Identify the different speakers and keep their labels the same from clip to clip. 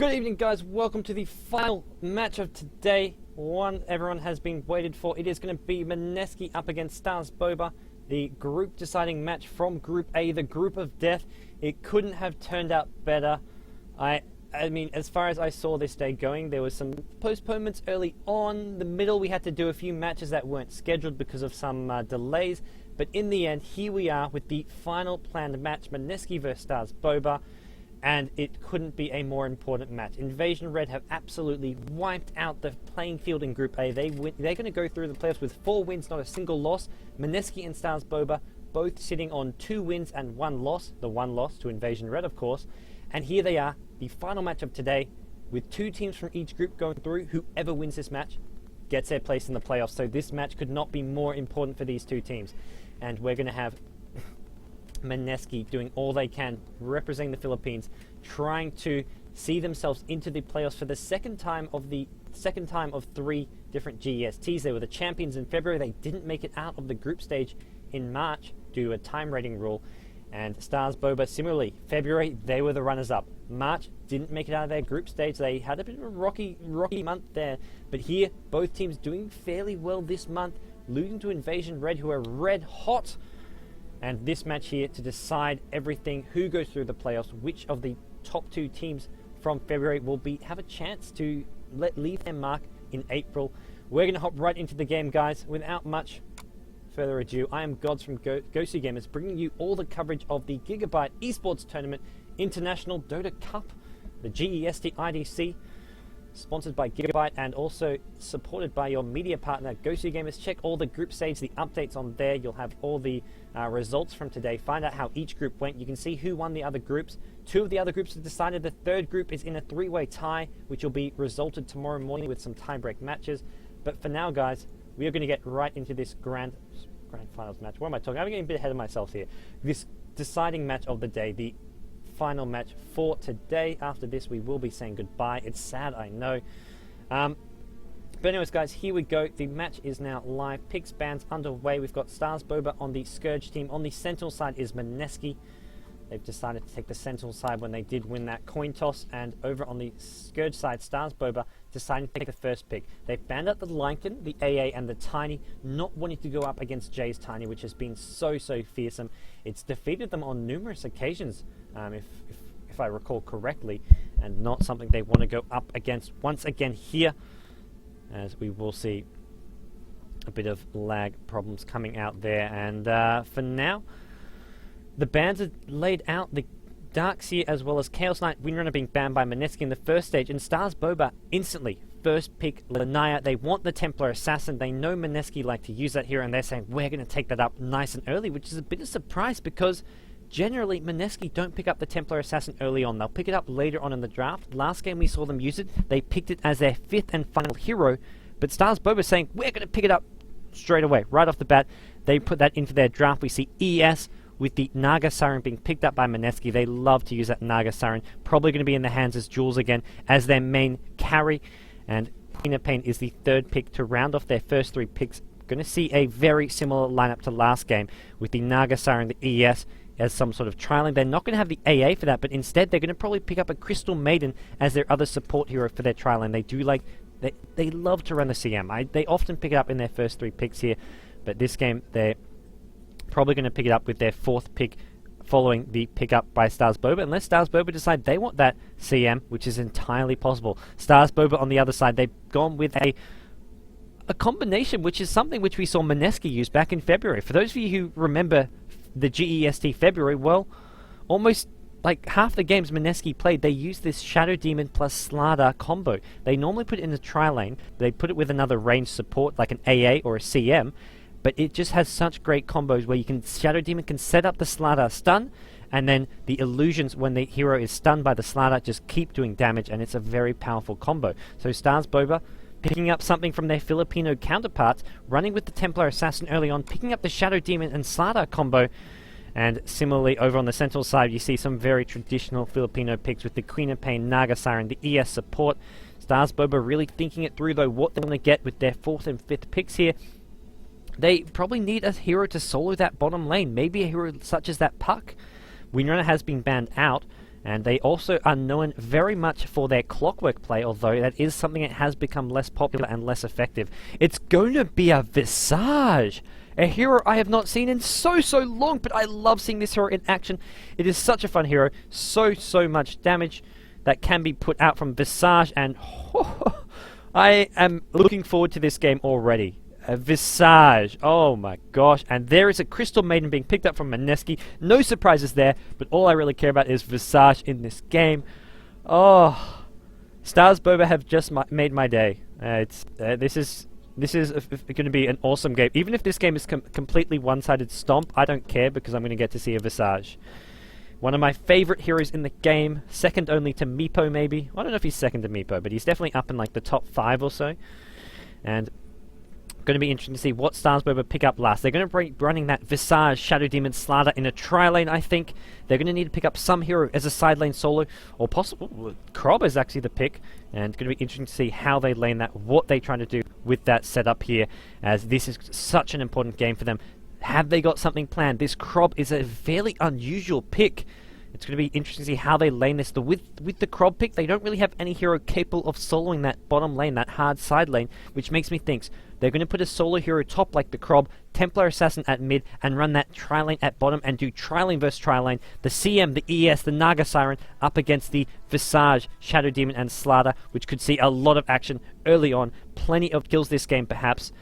Speaker 1: Good evening, guys. Welcome to the final match of today. One everyone has been waited for. It is going to be Mineski up against StarsBoba, the group deciding match from Group A, the group of death. It couldn't have turned out better. I mean, as far as I saw this day going, there was some postponements early on. The middle, we had to do a few matches that weren't scheduled because of some delays. But in the end, here we are with the final planned match, Mineski versus StarsBoba. And it couldn't be a more important match. inv-red have absolutely wiped out the playing field in Group A. They're going to go through the playoffs with 4 wins, not a single loss. Mineski and StarsBoba both sitting on 2 wins and 1 loss. The 1 loss to inv-red, of course. And here they are, the final match of today, with 2 teams from each group going through. Whoever wins this match gets their place in the playoffs. So this match could not be more important for these 2 teams. And we're going to have Mineski doing all they can, representing the Philippines, trying to see themselves into the playoffs for the second time of 3 different GESTs. They were the champions in February. They didn't make it out of the group stage in March due to a time rating rule. And StarsBoba, similarly, February, they were the runners-up. March, didn't make it out of their group stage. They had a bit of a rocky month there. But here, both teams doing fairly well this month, losing to inv-red, who are red hot. And this match here to decide everything, who goes through the playoffs, which of the top 2 teams from February will have a chance to leave their mark in April. We're going to hop right into the game, guys. Without much further ado, I am GoDz from GoDz, bringing you all the coverage of the GGnet Esports Tournament International Dota Cup, the GEST IDC, sponsored by GGnet and also supported by your media partner, GoDz. Check all the group stage, the updates on there. You'll have all the results from today. Find out how each group went. You can see who won the other groups. 2 of the other groups have decided. The 3rd group is in a 3-way tie, which will be resulted tomorrow morning with some tie-break matches. But for now, guys, we are going to get right into this grand finals match. What am I talking? I'm getting a bit ahead of myself here. This deciding match of the day, the final match for today. After this, we will be saying goodbye. It's sad, I know. But anyways, guys, here we go. The match is now live. Picks bans underway. We've got StarsBoba on the Scourge team. On the Sentinel side is Mineski. They've decided to take the Sentinel side when they did win that coin toss. And over on the Scourge side, StarsBoba decided to take the first pick. They banned out the Lycan, the AA, and the Tiny, not wanting to go up against Jay's Tiny, which has been so fearsome. It's defeated them on numerous occasions, if I recall correctly, and not something they want to go up against once again here, as we will see a bit of lag problems coming out there. And for now, the bans are laid out. The Darkseer as well as Chaos Knight Windrunner being banned by Mineski in the first stage, and StarsBoba instantly first pick Lanaya. They want the Templar Assassin. They know Mineski like to use that here, and they're saying we're going to take that up nice and early, which is a bit of a surprise because generally Mineski don't pick up the Templar Assassin early on. They'll pick it up later on in the draft. Last game we saw them use it. They picked it as their 5th and final hero, but StarsBoba saying we're going to pick it up straight away, right off the bat. They put that into their draft. We see ES with the Naga Siren being picked up by Mineski. They love to use that Naga Siren. Probably going to be in the hands as Jules again as their main carry. And Queen of Pain is the 3rd pick to round off their first 3 picks. Going to see a very similar lineup to last game with the Naga Siren, the ES as some sort of trialing. They're not going to have the AA for that, but instead they're going to probably pick up a Crystal Maiden as their other support hero for their trialing. They do they love to run the CM. They often pick it up in their first 3 picks here, but this game they're probably going to pick it up with their 4th pick following the pickup by StarsBoba, unless StarsBoba decide they want that CM, which is entirely possible. StarsBoba on the other side, they've gone with a combination, which is something which we saw Mineski use back in February. For those of you who remember the GEST February, well, almost like half the games Mineski played, they used this Shadow Demon plus Slardar combo. They normally put it in the tri-lane. They put it with another range support like an AA or a CM, but it just has such great combos where Shadow Demon can set up the Slardar stun, and then the illusions when the hero is stunned by the Slardar just keep doing damage, and it's a very powerful combo. So StarsBoba picking up something from their Filipino counterparts, running with the Templar Assassin early on, picking up the Shadow Demon and Slardar combo. And similarly over on the Sentinel side, you see some very traditional Filipino picks with the Queen of Pain, Naga Siren, the ES support. StarsBoba really thinking it through though, what they want to get with their 4th and 5th picks here. They probably need a hero to solo that bottom lane. Maybe a hero such as that Puck. Windrunner has been banned out, And they also are known very much for their clockwork play, although that is something that has become less popular and less effective. It's going to be a Visage, a hero I have not seen in so long, but I love seeing this hero in action. It is such a fun hero, so much damage that can be put out from Visage, and I am looking forward to this game already. A Visage, oh my gosh, and there is a Crystal Maiden being picked up from Mineski. No surprises there, but all I really care about is Visage in this game. Oh, StarsBoba have just made my day. This is going to be an awesome game. Even if this game is completely one-sided stomp, I don't care, because I'm going to get to see a Visage. One of my favorite heroes in the game, second only to Meepo maybe. I don't know if he's second to Meepo, but he's definitely up in like the top 5 or so. And going to be interesting to see what StarsBoba pick up last. They're going to be running that Visage, Shadow Demon, Slardar in a tri-lane, I think. They're going to need to pick up some hero as a side lane solo, or possible Krob is actually the pick. And it's going to be interesting to see how they lane that, what they're trying to do with that setup here, as this is such an important game for them. Have they got something planned? This Krob is a fairly unusual pick. It's going to be interesting to see how they lane this. With the Krob pick, they don't really have any hero capable of soloing that bottom lane, that hard side lane, which makes me think they're going to put a solo hero top like the Krob, Templar Assassin at mid, and run that tri-lane at bottom, and do tri-lane versus tri-lane, the CM, the ES, the Naga Siren, up against the Visage, Shadow Demon, and Slardar, which could see a lot of action early on. Plenty of kills this game, perhaps.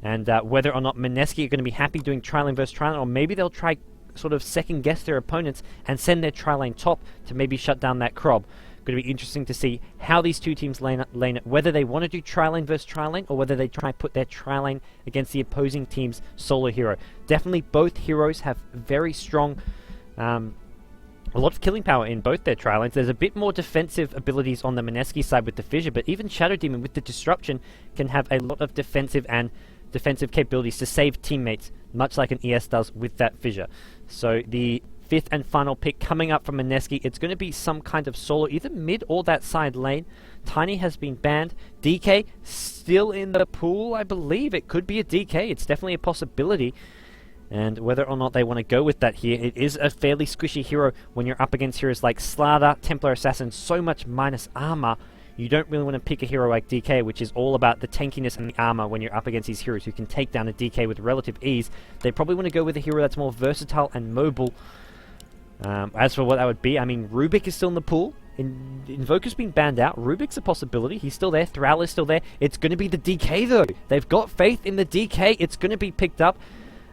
Speaker 1: And whether or not Mineski are going to be happy doing tri-lane versus tri-lane, or maybe they'll try sort of second guess their opponents and send their tri-lane top to maybe shut down that Krob. Going to be interesting to see how these two teams lane it, whether they want to do tri-lane versus tri-lane, or whether they try and put their tri-lane against the opposing team's solo hero. Definitely both heroes have very strong, a lot of killing power in both their tri-lanes. There's a bit more defensive abilities on the Mineski side with the Fissure, but even Shadow Demon with the Disruption can have a lot of defensive capabilities to save teammates, much like an ES does with that Fissure. So the fifth and final pick coming up from Mineski, it's going to be some kind of solo, either mid or that side lane. Tiny has been banned. DK still in the pool, I believe. It could be a DK. It's definitely a possibility. And whether or not they want to go with that here, it is a fairly squishy hero when you're up against heroes like Slardar, Templar Assassin, so much minus armor. You don't really want to pick a hero like DK, which is all about the tankiness and the armor when you're up against these heroes who can take down a DK with relative ease. They probably want to go with a hero that's more versatile and mobile. As for what that would be, I mean, Rubik is still in the pool. Invoker's been banned out. Rubik's a possibility. He's still there. Thrall is still there. It's going to be the DK, though. They've got faith in the DK. It's going to be picked up.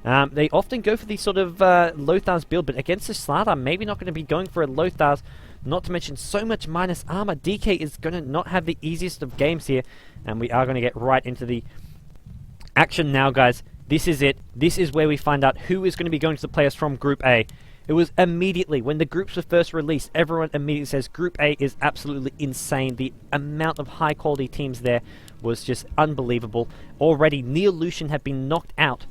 Speaker 1: They often go for these sort of Lothar's build, but against the Slardar, maybe not going to be going for a Lothar's. Not to mention so much minus armor. DK is going to not have the easiest of games here, and we are going to get right into the action now, guys. This is it. This is where we find out who is going to be going to the players from Group A. It was immediately, when the groups were first released, everyone immediately says Group A is absolutely insane. The amount of high-quality teams there was just unbelievable. Already, Neolution had been knocked out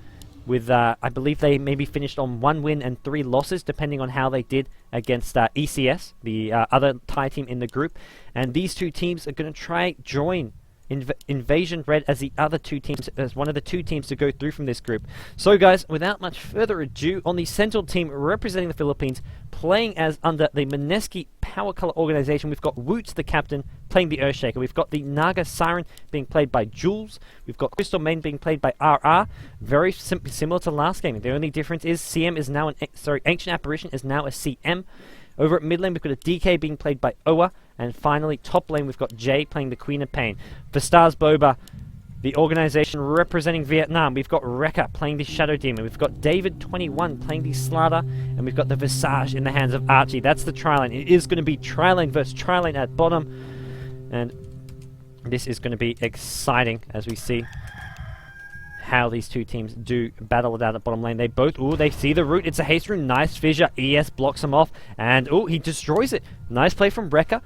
Speaker 1: with, I believe they maybe finished on 1 win and 3 losses, depending on how they did against ECS, the other Thai team in the group. And these two teams are going to try join inv-red as the other two teams, as one of the 2 teams to go through from this group. So guys, without much further ado, on the central team representing the Philippines, playing as under the Mineski Power Color organization, we've got Woots, the captain, playing the Earthshaker. We've got the Naga Siren being played by Jules. We've got Crystal Maiden being played by RR. Very similar to last game. The only difference is CM is now Ancient Apparition is now a CM. Over at mid lane, we've got a DK being played by Oa. And finally, top lane, we've got Jay playing the Queen of Pain. For StarsBoba, the organization representing Vietnam, we've got Rekka playing the Shadow Demon. We've got David21 playing the Slardar. And we've got the Visage in the hands of Archie. That's the tri-lane. It is going to be tri-lane versus tri-lane at bottom. And this is going to be exciting as we see how these two teams do battle it out at bottom lane. They both, they see the root. It's a haste rune. Nice Fissure. ES blocks him off. And, he destroys it. Nice play from Rekka.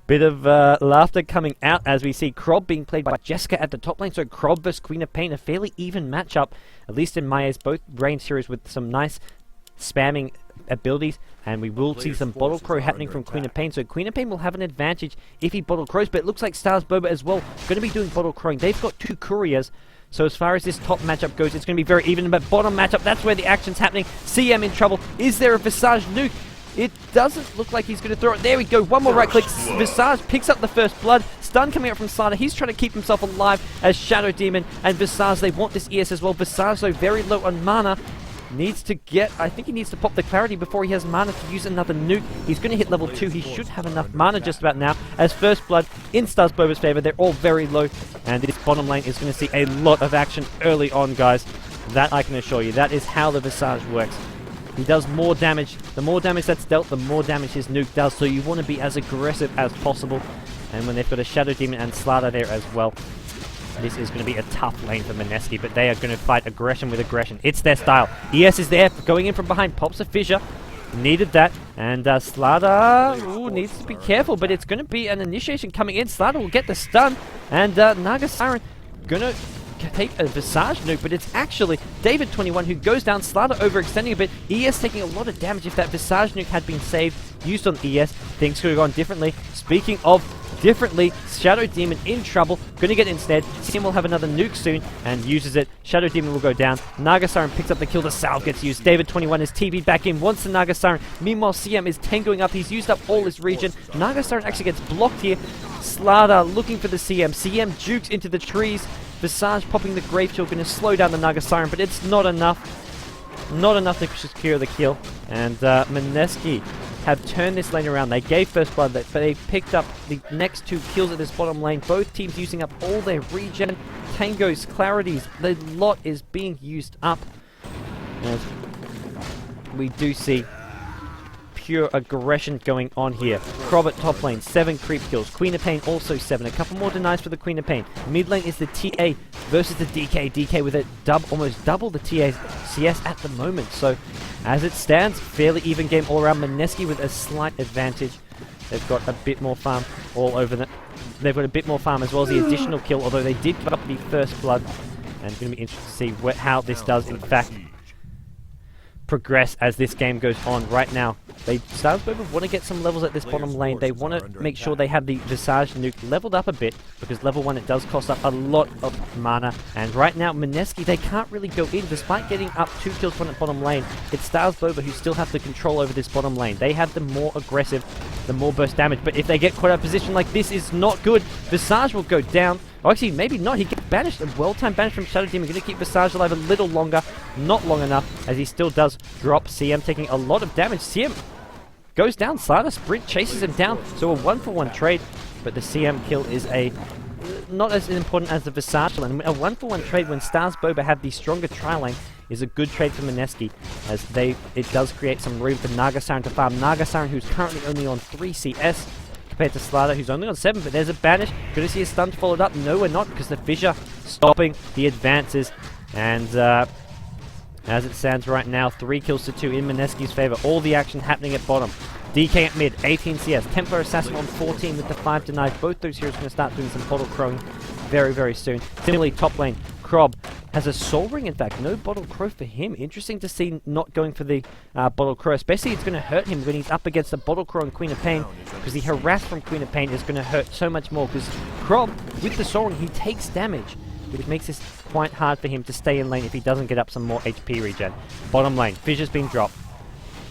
Speaker 1: Bit of laughter coming out as we see Krob being played by Jessica at the top lane. So Krob vs Queen of Pain, a fairly even matchup, at least in my eyes. Both range heroes with some nice spamming abilities, and we will see some Bottle Crow happening from Queen of Pain. So Queen of Pain will have an advantage if he Bottle Crows, but it looks like StarsBoba as well going to be doing Bottle Crowing. They've got 2 couriers. So as far as this top matchup goes, it's going to be very even, but bottom matchup, that's where the action's happening. CM in trouble. Is there a Visage nuke? It doesn't look like he's going to throw it. There we go. One more right click. Visage picks up the first blood. Stun coming out from Slaughter. He's trying to keep himself alive as Shadow Demon and Visage. They want this ES as well. Visage, though, very low on mana. Needs to get... I think he needs to pop the clarity before he has mana to use another nuke. He's going to hit level 2. He should have enough mana just about now. As first blood in StarsBoba's favor. They're all very low. And this bottom lane is going to see a lot of action early on, guys. That I can assure you. That is how the Visage works. He does more damage. The more damage that's dealt, the more damage his nuke does. So you want to be as aggressive as possible. And when they've got a Shadow Demon and Slaughter there as well, this is going to be a tough lane for Mineski, but they are going to fight aggression with aggression. It's their style. ES is there, going in from behind, pops a fissure. Needed that, and Slaughter needs to be careful, but it's going to be an initiation coming in. Slaughter will get the stun, and Naga Siren going to take a Visage nuke, but it's actually David21 who goes down. Slaughter overextending a bit. ES taking a lot of damage. If that Visage nuke had been saved, used on ES, things could have gone differently. Speaking of differently, Shadow Demon in trouble. Gonna get instead. CM will have another nuke soon and uses it. Shadow Demon will go down. Naga Siren picks up the kill. The salve gets used. David21 is TB back in. Wants the Naga Siren. Meanwhile, CM is tangoing up. He's used up all his regen. Naga Siren actually gets blocked here. Slaughter looking for the CM. CM jukes into the trees. Visage popping the Grave Chill. Gonna slow down the Naga Siren, but it's not enough. Not enough to secure the kill. And Mineski have turned this lane around. They gave first blood, but they picked up the next 2 kills at this bottom lane. Both teams using up all their regen, tangos, clarities. The lot is being used up. As we do see pure aggression going on here. Crob at top lane, 7 creep kills. Queen of Pain also 7. A couple more denies for the Queen of Pain. Mid lane is the TA versus the DK. DK with a almost double the TA CS at the moment. So as it stands, fairly even game all around. Mineski with a slight advantage. They've got a bit more farm all over them. They've got a bit more farm as well as the additional kill, although they did give up the first blood. And it's going to be interesting to see how this does in fact progress as this game goes on. Right now, StarsBoba want to get some levels at this bottom lane. They want to make sure they have the Visage nuke leveled up a bit, because level 1 it does cost up a lot of mana. And right now, Mineski, they can't really go in, despite getting up 2 kills from the bottom lane. It's StarsBoba who still have the control over this bottom lane. They have the more aggressive, the more burst damage. But if they get caught out of position like this, is not good. Visage will go down. Oh, actually, maybe not. He gets banished. A well-timed banish from Shadow Demon. Going to keep Visage alive a little longer. Not long enough, as he still does drop. CM taking a lot of damage. CM goes down. Slaughter sprint chases him down. So a 1-for-1 trade. But the CM kill is not as important as the Visage lane. A 1-for-1 trade when StarsBoba have the stronger tri-lane is a good trade for Mineski, as it does create some room for Naga Siren to farm. Naga Siren, who's currently only on 3 CS, compared to Slaughter, who's only on 7, but there's a banish. Going to see a stun followed up. No, we're not, because the fissure stopping the advances. And as it stands right now, 3 kills to 2 in Mineski's favor. All the action happening at bottom. DK at mid, 18 CS. Templar Assassin on 14 with the 5 denied. Both those heroes are going to start doing some bottle crowing very, very soon. Similarly, top lane, Crob has a Soul Ring, in fact. No Bottle Crow for him. Interesting to see not going for the Bottle Crow. Especially it's going to hurt him when he's up against the Bottle Crow and Queen of Pain, because the harass from Queen of Pain is going to hurt so much more, because Crob, with the Soul Ring, he takes damage, which makes this quite hard for him to stay in lane if he doesn't get up some more HP regen. Bottom lane, Fissure's been dropped.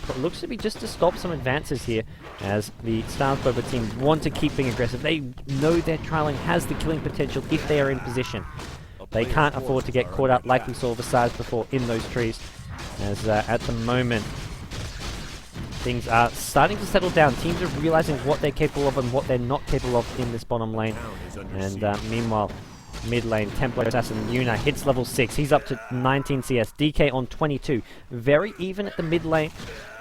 Speaker 1: It looks to be just to stop some advances here, as the StarsBoba team want to keep being aggressive. They know their trialing has the killing potential if they are in position. They can't afford to get caught up like we saw Visage before in those trees, as at the moment things are starting to settle down. Teams are realizing what they're capable of and what they're not capable of in this bottom lane. And meanwhile, mid lane, Templar Assassin Yuna hits level 6. He's up to 19 CS. DK on 22. Very even at the mid lane.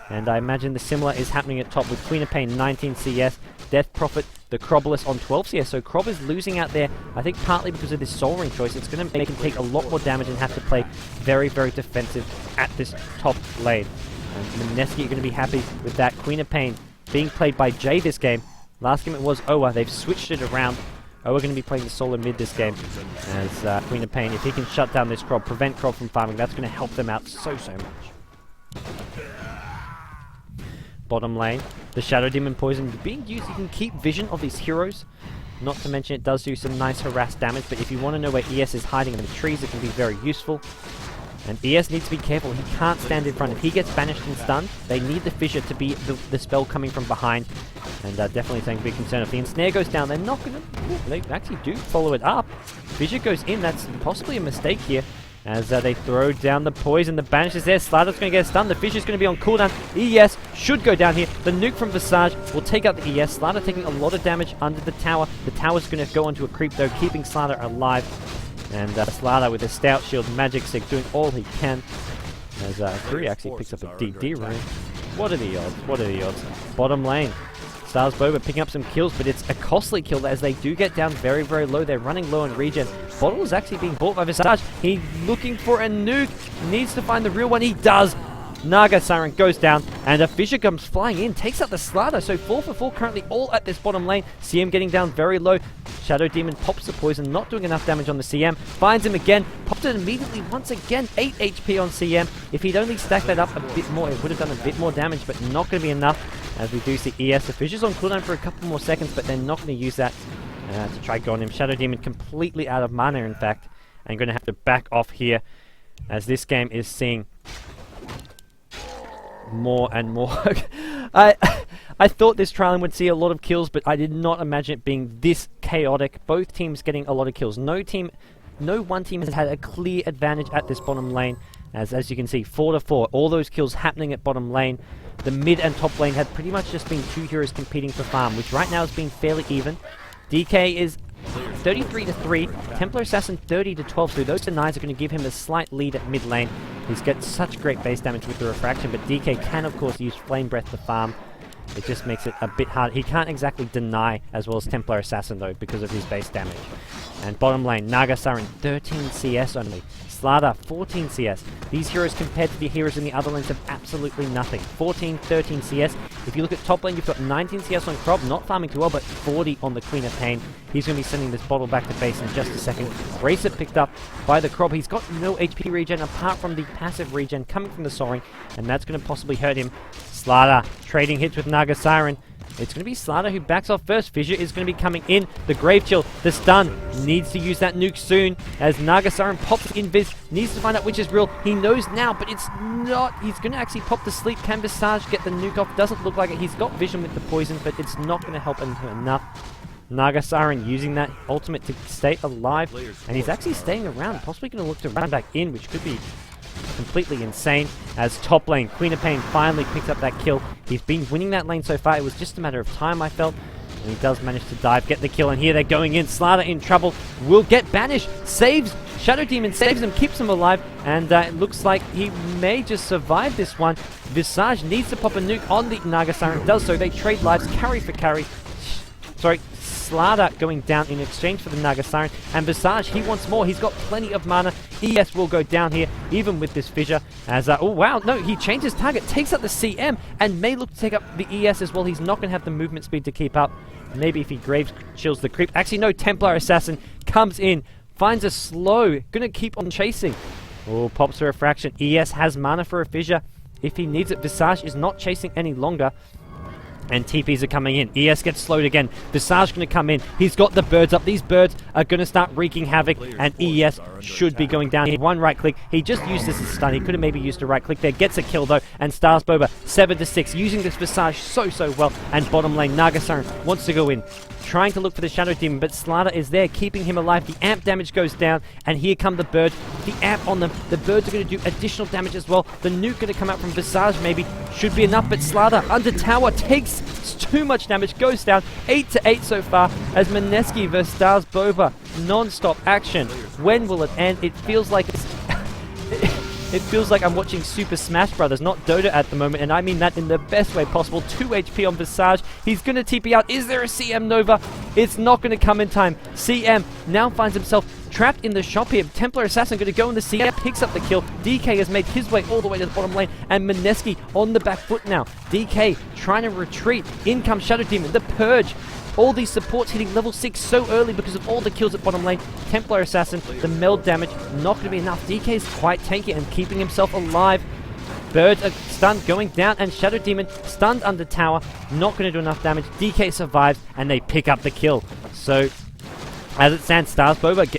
Speaker 1: And I imagine the similar is happening at top with Queen of Pain 19 CS. Death Prophet, the Crobolus on 12 CS. So Crob is losing out there, I think partly because of this Soul Ring choice. It's going to make him take a lot more damage and have to play very, very defensive at this top lane. And Mineski are going to be happy with that. Queen of Pain being played by Jay this game. Last game it was Owa. They've switched it around. Owa going to be playing the solo mid this game as Queen of Pain. If he can shut down this Crob, prevent Crob from farming, that's going to help them out so much. Bottom lane, the Shadow Demon Poison being used. You can keep vision of these heroes. Not to mention it does do some nice harass damage, but if you want to know where ES is hiding in the trees, it can be very useful. And ES needs to be careful. He can't stand in front. If he gets banished and stunned, they need the fissure to be the spell coming from behind. And definitely something to be concerned. If the ensnare goes down, they're not going to... They actually do follow it up. Fissure goes in. That's possibly a mistake here. As they throw down the poison. The banish is there. Slider's going to get stunned. The Fissure's going to be on cooldown. ES should go down here. The nuke from Visage will take out the ES. Slider taking a lot of damage under the tower. The tower's going to go onto a creep though, keeping Slider alive. And Slider with a stout shield, magic stick, doing all he can. As Fury actually picks up a DD rune. What are the odds? What are the odds? Bottom lane. StarsBoba picking up some kills, but it's a costly kill as they do get down very, very low. They're running low on regen. Bottle is actually being bought by Visage. He's looking for a nuke. Needs to find the real one. He does. Naga Siren goes down, and a Fissure comes flying in, takes out the Slider. So 4 for 4 currently all at this bottom lane. CM getting down very low. Shadow Demon pops the poison, not doing enough damage on the CM. Finds him again, popped it immediately once again. 8 HP on CM. If he'd only stacked that up a bit more, it would have done a bit more damage, but not going to be enough. As we do see ES, the Fissure's on cooldown for a couple more seconds, but they're not going to use that to try go on him. Shadow Demon completely out of mana, in fact, and going to have to back off here, as this game is seeing more and more. I thought this trial would see a lot of kills, but I did not imagine it being this chaotic. Both teams getting a lot of kills. No one team has had a clear advantage at this bottom lane. As you can see, 4 to 4, all those kills happening at bottom lane. The mid and top lane had pretty much just been 2 heroes competing for farm, which right now has been fairly even. DK is 33 to 3, Templar Assassin 30 to 12, so those denies are going to give him a slight lead at mid lane. He's got such great base damage with the refraction, but DK can of course use Flame Breath to farm. It just makes it a bit hard. He can't exactly deny as well as Templar Assassin though, because of his base damage. And bottom lane, Naga Siren 13 CS only. Slider 14 CS. These heroes compared to the heroes in the other lanes have absolutely nothing. 14, 13 CS. If you look at top lane, you've got 19 CS on Krob, not farming too well, but 40 on the Queen of Pain. He's going to be sending this bottle back to base in just a second. Racer picked up by the Krob. He's got no HP regen apart from the passive regen coming from the Soaring, and that's going to possibly hurt him. Slider trading hits with Naga Siren. It's going to be Slider who backs off first. Fissure is going to be coming in. The Grave Chill, the stun, needs to use that nuke soon. As Naga Siren pops invis, needs to find out which is real. He knows now, but it's not. He's going to actually pop the sleep. Can Visage get the nuke off? Doesn't look like it. He's got vision with the poison, but it's not going to help him enough. Naga Siren using that ultimate to stay alive, and he's actually staying around. Possibly going to look to run back in, which could be completely insane. As top lane, Queen of Pain finally picks up that kill. He's been winning that lane so far. It was just a matter of time, I felt. And he does manage to dive, get the kill, and here they're going in. Slider in trouble, will get banished, saves, Shadow Demon saves him, keeps him alive, and it looks like he may just survive this one. Visage needs to pop a nuke on the Naga Siren, does so. They trade lives, carry for carry. Sorry, Slider going down in exchange for the Naga Siren, and Visage, he wants more. He's got plenty of mana. ES will go down here, even with this Fissure, as, oh wow, no, he changes target, takes out the CM, and may look to take up the ES as well. He's not going to have the movement speed to keep up. Maybe if he Grave Chills the creep. Actually, no, Templar Assassin comes in, finds a slow, gonna keep on chasing. Oh, pops a refraction. ES has mana for a Fissure if he needs it. Visage is not chasing any longer. And TPs are coming in. ES gets slowed again. Visage going to come in. He's got the birds up. These birds are going to start wreaking havoc. And ES should be going down here. One right click. He just used this as a stun. He could have maybe used a right click there. Gets a kill though. And StarsBoba 7 to 6. Using this Visage so well. And bottom lane, Naga Siren wants to go in. Trying to look for the Shadow Demon, but Slider is there, keeping him alive. The amp damage goes down, and here come the birds. The amp on them. The birds are going to do additional damage as well. The nuke going to come out from Visage, maybe. Should be enough, but Slider under tower takes too much damage, goes down. 8 to 8 so far, as Mineski versus StarsBoba. Non-stop action. When will it end? It feels like it's... It feels like I'm watching Super Smash Brothers, not Dota at the moment, and I mean that in the best way possible. 2 HP on Visage. He's going to TP out. Is there a CM Nova? It's not going to come in time. CM now finds himself trapped in the shop here. Templar Assassin going to go in the CM, picks up the kill. DK has made his way all the way to the bottom lane, and Mineski on the back foot now. DK trying to retreat. In comes Shadow Demon, the Purge. All these supports hitting level 6 so early because of all the kills at bottom lane. Templar Assassin, the meld damage, not going to be enough. DK is quite tanky and keeping himself alive. Birds are stunned, going down, and Shadow Demon stunned under tower, not going to do enough damage. DK survives, and they pick up the kill. So, as it stands, StarsBoba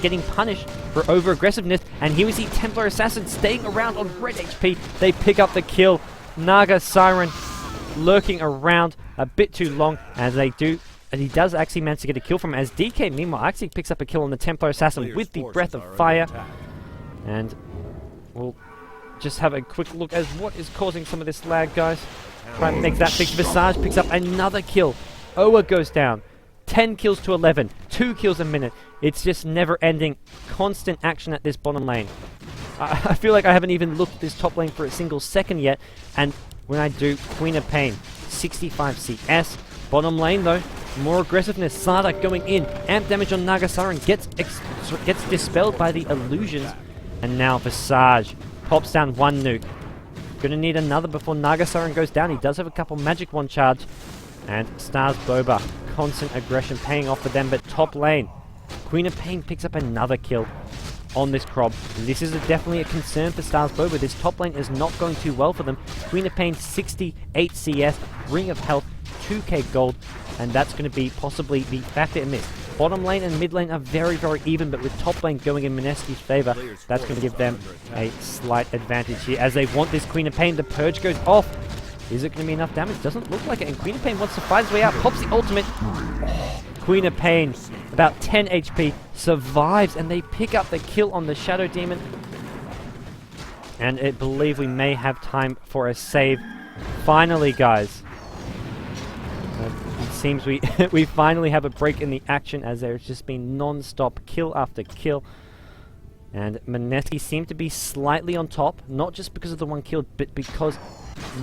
Speaker 1: getting punished for over-aggressiveness, And here we see Templar Assassin staying around on red HP. They pick up the kill. Naga Siren lurking around a bit too long as they do. And he does actually manage to get a kill from it, as DK meanwhile actually picks up a kill on the Templar Assassin with the Breath of Fire. And we'll just have a quick look as what is causing some of this lag, guys. Try and make that fix. Visage picks up another kill. Oa goes down. 10 kills to 11. 2 kills a minute. It's just never ending. Constant action at this bottom lane. I feel like I haven't even looked at this top lane for a single second yet. And when I do, Queen of Pain, 65 CS. Bottom lane though, more aggressiveness. Sada going in. Amp damage on Naga Siren gets dispelled by the illusions. And now Visage pops down one nuke. Gonna need another before Naga Siren goes down. He does have a couple magic wand charge. And StarsBoba, constant aggression paying off for them, but top lane, Queen of Pain picks up another kill on this Crob. This is definitely a concern for StarsBoba. This top lane is not going too well for them. Queen of Pain, 68 CS, Ring of Health, 2k gold, and that's going to be possibly the factor in this. Bottom lane and mid lane are very, very even, but with top lane going in Mineski's favor, that's going to give them a slight advantage here. As they want this Queen of Pain, the Purge goes off. Is it going to be enough damage? Doesn't look like it. And Queen of Pain wants to fight his way out. Pops the ultimate. Oh, Queen of Pain, about 10 HP, survives. And they pick up the kill on the Shadow Demon. And I believe we may have time for a save. Finally, guys. It seems we we finally have a break in the action, as there's just been non-stop kill after kill. And Mineski seemed to be slightly on top. Not just because of the one kill, but because,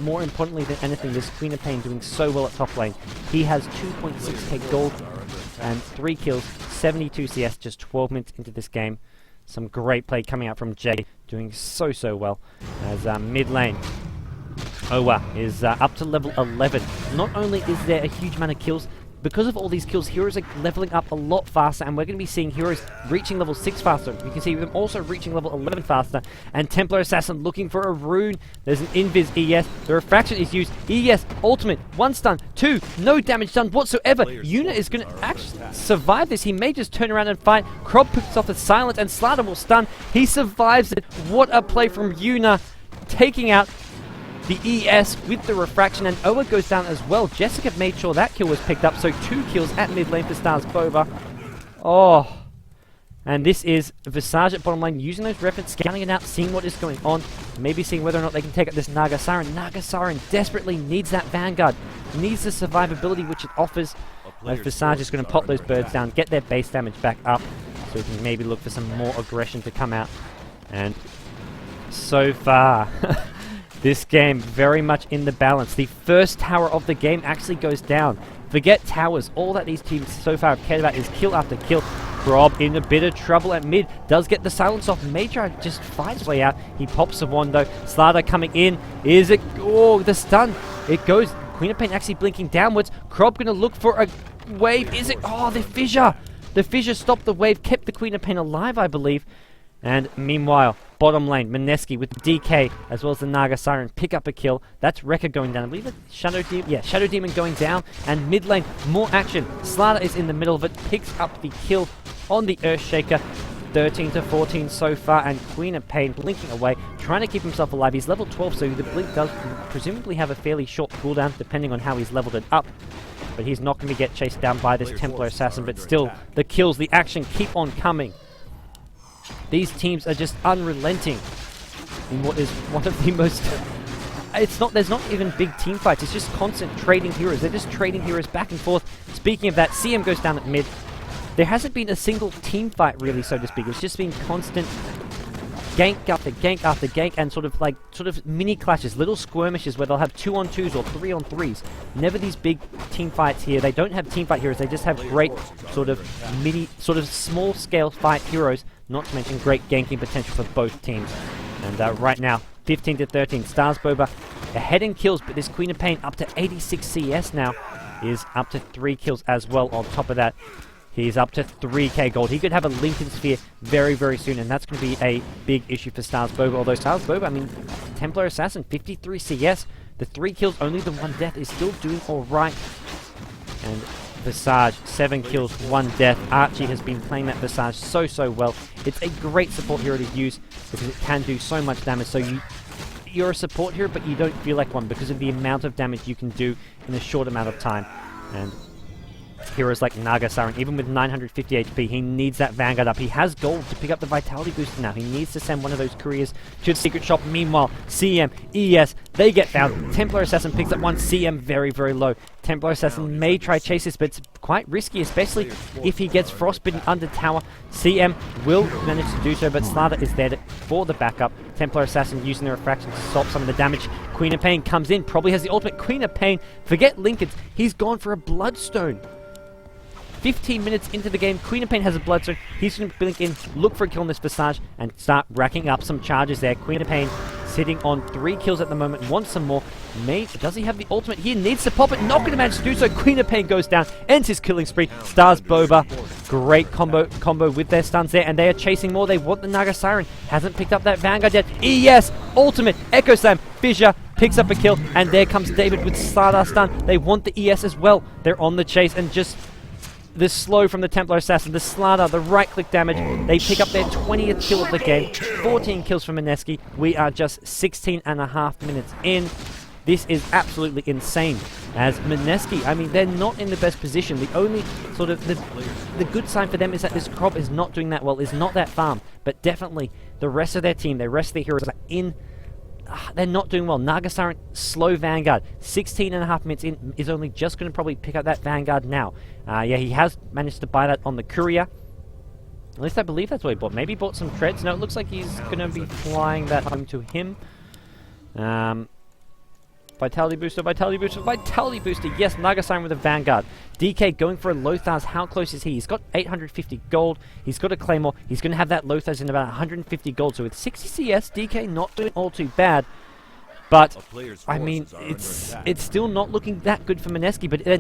Speaker 1: more importantly than anything, this Queen of Pain doing so well at top lane. He has 2.6k gold and 3 kills, 72 CS, just 12 minutes into this game. Some great play coming out from Jay, doing so well. As mid lane, Owa is up to level 11. Not only is there a huge amount of kills, because of all these kills, heroes are leveling up a lot faster, and we're going to be seeing heroes reaching level 6 faster. You can see them also reaching level 11 faster, and Templar Assassin looking for a rune. There's an invis ES. The refraction is used. ES, ultimate, 1 stun, 2, no damage done whatsoever. Yuna is going to actually survive this. He may just turn around and fight. Krob picks off the silence, and Slaughter will stun. He survives it. What a play from Yuna, taking out the ES with the refraction, and Oa goes down as well. Jessica made sure that kill was picked up, so 2 kills at mid lane for StarsBoba. Oh, and this is Visage at bottom lane, using those reference, scanning it out, seeing what is going on, maybe seeing whether or not they can take up this Naga Siren. Naga Siren desperately needs that Vanguard, needs the survivability which it offers. As Visage is going to pop those birds down, get their base damage back up, so we can maybe look for some more aggression to come out. And so far, this game very much in the balance. The first tower of the game actually goes down. Forget towers. All that these teams so far have cared about is kill after kill. Krob in a bit of trouble at mid. Does get the silence off. Major just fights his way out. He pops the wand though. Slaughter coming in. Is it? Oh, the stun. It goes. Queen of Pain actually blinking downwards. Krob going to look for a wave. Is it? Oh, the fissure. The fissure stopped the wave. Kept the Queen of Pain alive, I believe. And meanwhile, bottom lane, Mineski with the DK as well as the Naga Siren pick up a kill. That's Rekka going down. I believe that Shadow Demon going down. And mid lane, more action. Slaughter is in the middle of it, picks up the kill on the Earthshaker. 13 to 14 so far, and Queen of Pain blinking away, trying to keep himself alive. He's level 12, so the blink does presumably have a fairly short cooldown, depending on how he's leveled it up. But he's not going to get chased down by this Templar Assassin, but still, the kills, the action keep on coming. These teams are just unrelenting in what is one of the most... There's not even big team fights, it's just constant trading heroes. They're just trading heroes back and forth. Speaking of that, CM goes down at mid. There hasn't been a single team fight really, so to speak. It's just been constant gank after gank after gank, and sort of mini clashes, little skirmishes where they'll have 2-on-2s or 3-on-3s. Never these big team fights here. They don't have team fight heroes. They just have great sort of small scale fight heroes. Not to mention great ganking potential for both teams. And right now, 15 to 13, StarsBoba ahead in kills, but this Queen of Pain up to 86 CS now is up to 3 kills as well. On top of that, he's up to 3k gold. He could have a Lincoln Sphere very, very soon, and that's going to be a big issue for StarsBoba. Although StarsBoba, I mean, Templar Assassin, 53 CS, the 3 kills, only the 1 death, is still doing alright. And Visage, 7 kills, 1 death. Archie has been playing that Visage so well. It's a great support hero to use because it can do so much damage. So you're a support hero, but you don't feel like one because of the amount of damage you can do in a short amount of time. And heroes like Naga Siren, even with 950 HP, he needs that Vanguard up. He has gold to pick up the Vitality booster now. He needs to send one of those couriers to the secret shop. Meanwhile, CM, ES, they get found. Templar Assassin picks up one. CM very low. Templar Assassin may try chase this, but it's quite risky, especially if he gets frostbitten under tower. CM will manage to do so, but Slaughter is there for the backup. Templar Assassin using the refraction to stop some of the damage. Queen of Pain comes in, probably has the ultimate. Queen of Pain, forget Lincoln's, he's gone for a Bloodstone. 15 minutes into the game, Queen of Pain has a Bloodstone. He's going to blink in, look for a kill on this Visage, and start racking up some charges there. Queen of Pain sitting on 3 kills at the moment, wants some more. Does he have the ultimate here? Needs to pop it, not going to manage to do so. Queen of Pain goes down, ends his killing spree. StarsBoba, great combo with their stuns there, and they are chasing more. They want the Naga Siren, hasn't picked up that Vanguard yet. ES, ultimate, Echo Slam, Fissure, picks up a kill, and there comes David with Stardust stun. They want the ES as well. They're on the chase, and just the slow from the Templar Assassin, the Slaughter, the right-click damage. They pick up their 20th kill of the game. 14 kills from Mineski. We are just 16.5 minutes in. This is absolutely insane. As Mineski, I mean, they're not in the best position. The only sort of the good sign for them is that this crop is not doing that well, is not that farm. But definitely the rest of their team, the rest of their heroes are in. They're not doing well. Naga Siren, slow Vanguard. 16.5 minutes in, is only just going to probably pick up that Vanguard now. Yeah, he has managed to buy that on the courier. At least I believe that's what he bought. Maybe he bought some treads. No, it looks like he's going to be flying that home to him. Vitality booster, Vitality booster, Vitality booster. Yes, Naga Siren with a Vanguard. DK going for a Lothars. How close is he? He's got 850 gold. He's got a Claymore. He's going to have that Lothars in about 150 gold. So with 60 CS, DK not doing all too bad. But I mean, it's still not looking that good for Mineski. But they're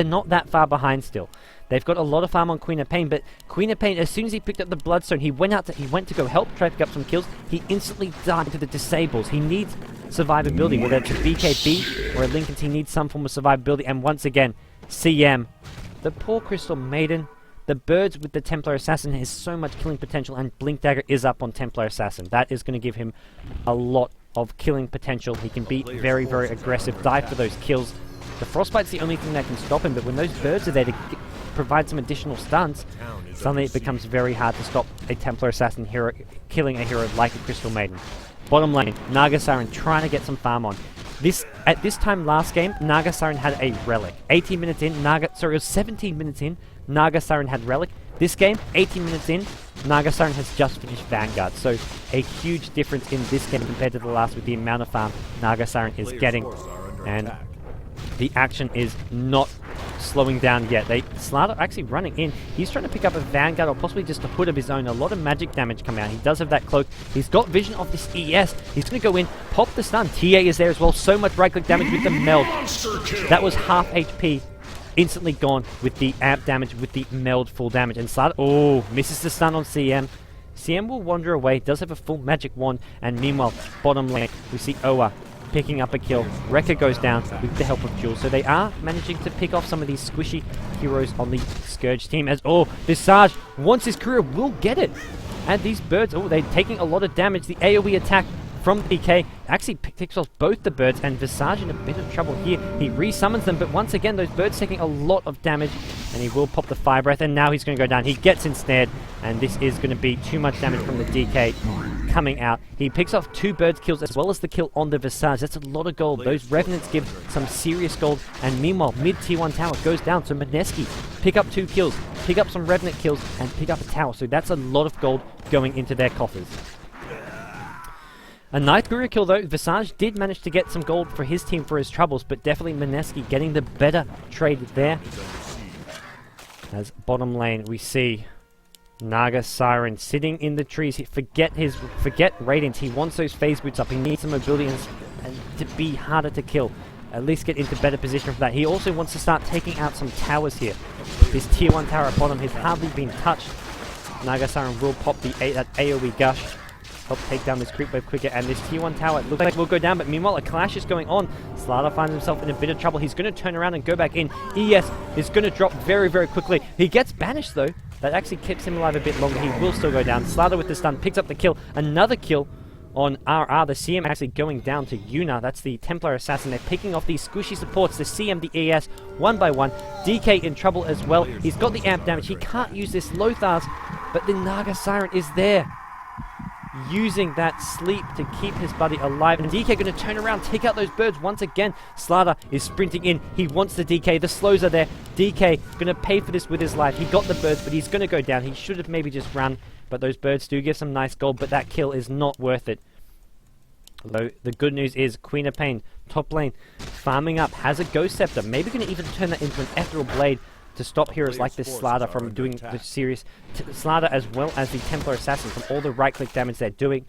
Speaker 1: not that far behind still. They've got a lot of farm on Queen of Pain, but Queen of Pain, as soon as he picked up the Bloodstone, he went to go help, try to pick up some kills. He instantly died to the disables. He needs survivability, whether it's a BKB or a Lincoln's, he needs some form of survivability. And once again, CM, the poor Crystal Maiden, the birds with the Templar Assassin has so much killing potential, and Blink Dagger is up on Templar Assassin. That is going to give him a lot of killing potential. He can be very aggressive, dive for those kills. The Frostbite's the only thing that can stop him, but when those birds are there to provide some additional stuns, suddenly it becomes very hard to stop a Templar Assassin hero killing a hero like a Crystal Maiden. Bottom lane, Naga Siren trying to get some farm on. At this time last game, Naga Siren had a Relic. 18 minutes in, it was 17 minutes in, Naga Siren had Relic. This game, 18 minutes in, Naga Siren has just finished Vanguard. So a huge difference in this game compared to the last with the amount of farm Naga Siren is getting. And the action is not slowing down yet. Slaughter actually running in. He's trying to pick up a Vanguard or possibly just a hood of his own. A lot of magic damage coming out. He does have that cloak. He's got vision of this ES. He's going to go in, pop the stun. TA is there as well. So much right-click damage with the meld. That was half HP. Instantly gone with the amp damage, with the meld full damage. And Slaughter, misses the stun on CM. CM will wander away, does have a full magic wand. And meanwhile, bottom lane, we see Oa picking up a kill. Rekka goes down with the help of Jules. So they are managing to pick off some of these squishy heroes on the Scourge team. As, Visage, once his career, will get it. And these birds, they're taking a lot of damage. The AoE attack from PK actually picks off both the birds, and Visage in a bit of trouble here. He resummons them, but once again, those birds taking a lot of damage, and he will pop the Fire Breath, and now he's going to go down. He gets ensnared, and this is going to be too much damage from the DK coming out. He picks off 2 birds kills as well as the kill on the Visage. That's a lot of gold. Those Revenants give some serious gold, and meanwhile, mid tier 1 tower goes down, so Mineski pick up 2 kills, pick up some Revenant kills, and pick up a tower. So that's a lot of gold going into their coffers. A nice courier kill though. Visage did manage to get some gold for his team for his troubles, but definitely Mineski getting the better trade there. As bottom lane we see Naga Siren sitting in the trees. Forget Radiance. He wants those phase boots up. He needs some mobility and to be harder to kill. At least get into better position for that. He also wants to start taking out some towers here. This tier 1 tower at bottom has hardly been touched. Naga Siren will pop that AoE gush. help take down this creep wave quicker, and this tier 1 tower looks like will go down, but meanwhile a clash is going on. Slardar finds himself in a bit of trouble. He's going to turn around and go back in. ES is going to drop very, very quickly. He gets banished though. That actually keeps him alive a bit longer. He will still go down. Slardar with the stun picks up the kill. Another kill on RR. The CM actually going down to Yuna. That's the Templar Assassin. They're picking off these squishy supports. The CM, the ES, one by one. DK in trouble as well. He's got the amp damage. He can't use this Lothar's, but the Naga Siren is there, using that sleep to keep his buddy alive. And DK going to turn around, take out those birds once again. Slardar is sprinting in. He wants the DK. The slows are there. DK going to pay for this with his life. He got the birds, but he's going to go down. He should have maybe just run, but those birds do give some nice gold, but that kill is not worth it. Although the good news is Queen of Pain, top lane, farming up, has a Ghost Scepter. Maybe going to even turn that into an Ethereal Blade to stop heroes like this Slardar from doing the serious Slardar, as well as the Templar Assassin, from all the right-click damage they're doing.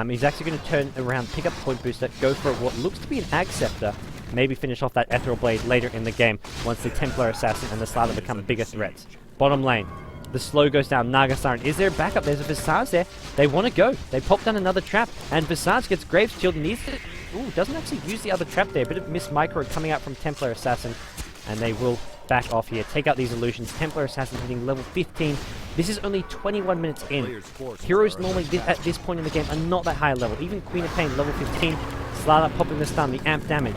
Speaker 1: He's actually going to turn around, pick up Point Booster, go for what looks to be an Ag Scepter, maybe finish off that Ethereal Blade later in the game once the Templar Assassin and the Slardar become bigger threats. Bottom lane, the slow goes down. Naga Siren, is there a backup? There's a Visage there. They want to go. They pop down another trap, and Visage gets Graves Shield. Needs to... Ooh, doesn't actually use the other trap there. A bit of miss micro coming out from Templar Assassin, and they will back off here. Take out these illusions. Templar Assassin hitting level 15. This is only 21 minutes in. Heroes normally at this point in the game are not that high level. Even Queen of Pain, level 15. Slardar popping the stun, the amp damage.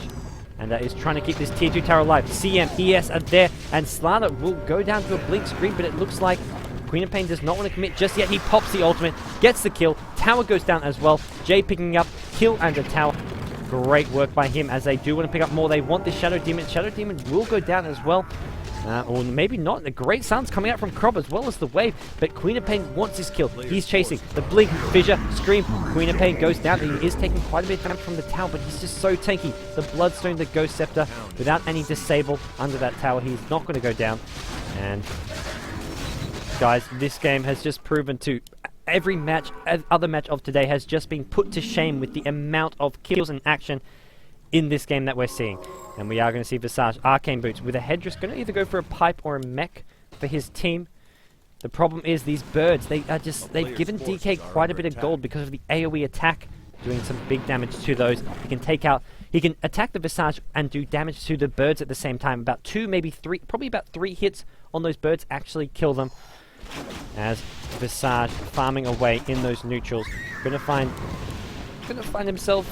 Speaker 1: And is trying to keep this tier 2 tower alive. CM, ES are there, and Slardar will go down to a blink screen, but it looks like Queen of Pain does not want to commit just yet. He pops the ultimate, gets the kill. Tower goes down as well. Jay picking up kill and a tower. Great work by him, as they do want to pick up more. They want this Shadow Demon. Shadow Demon will go down as well. Or maybe not. The great sounds coming out from Krob as well as the wave. But Queen of Pain wants his kill. He's chasing. The blink, fissure, scream. Queen of Pain goes down. He is taking quite a bit of damage from the tower, but he's just so tanky. The Bloodstone, the Ghost Scepter, without any disable under that tower, he's not going to go down. And guys, this game has just proven to... Every match, other match of today has just been put to shame with the amount of kills and action in this game that we're seeing. And we are going to see Visage Arcane Boots with a Headdress, going to either go for a pipe or a mech for his team. The problem is these birds, they've given DK quite a bit of gold because of the AoE attack, doing some big damage to those. He can attack the Visage and do damage to the birds at the same time. About 2, maybe 3, probably about 3 hits on those birds actually kill them. As Visage farming away in those neutrals, gonna find himself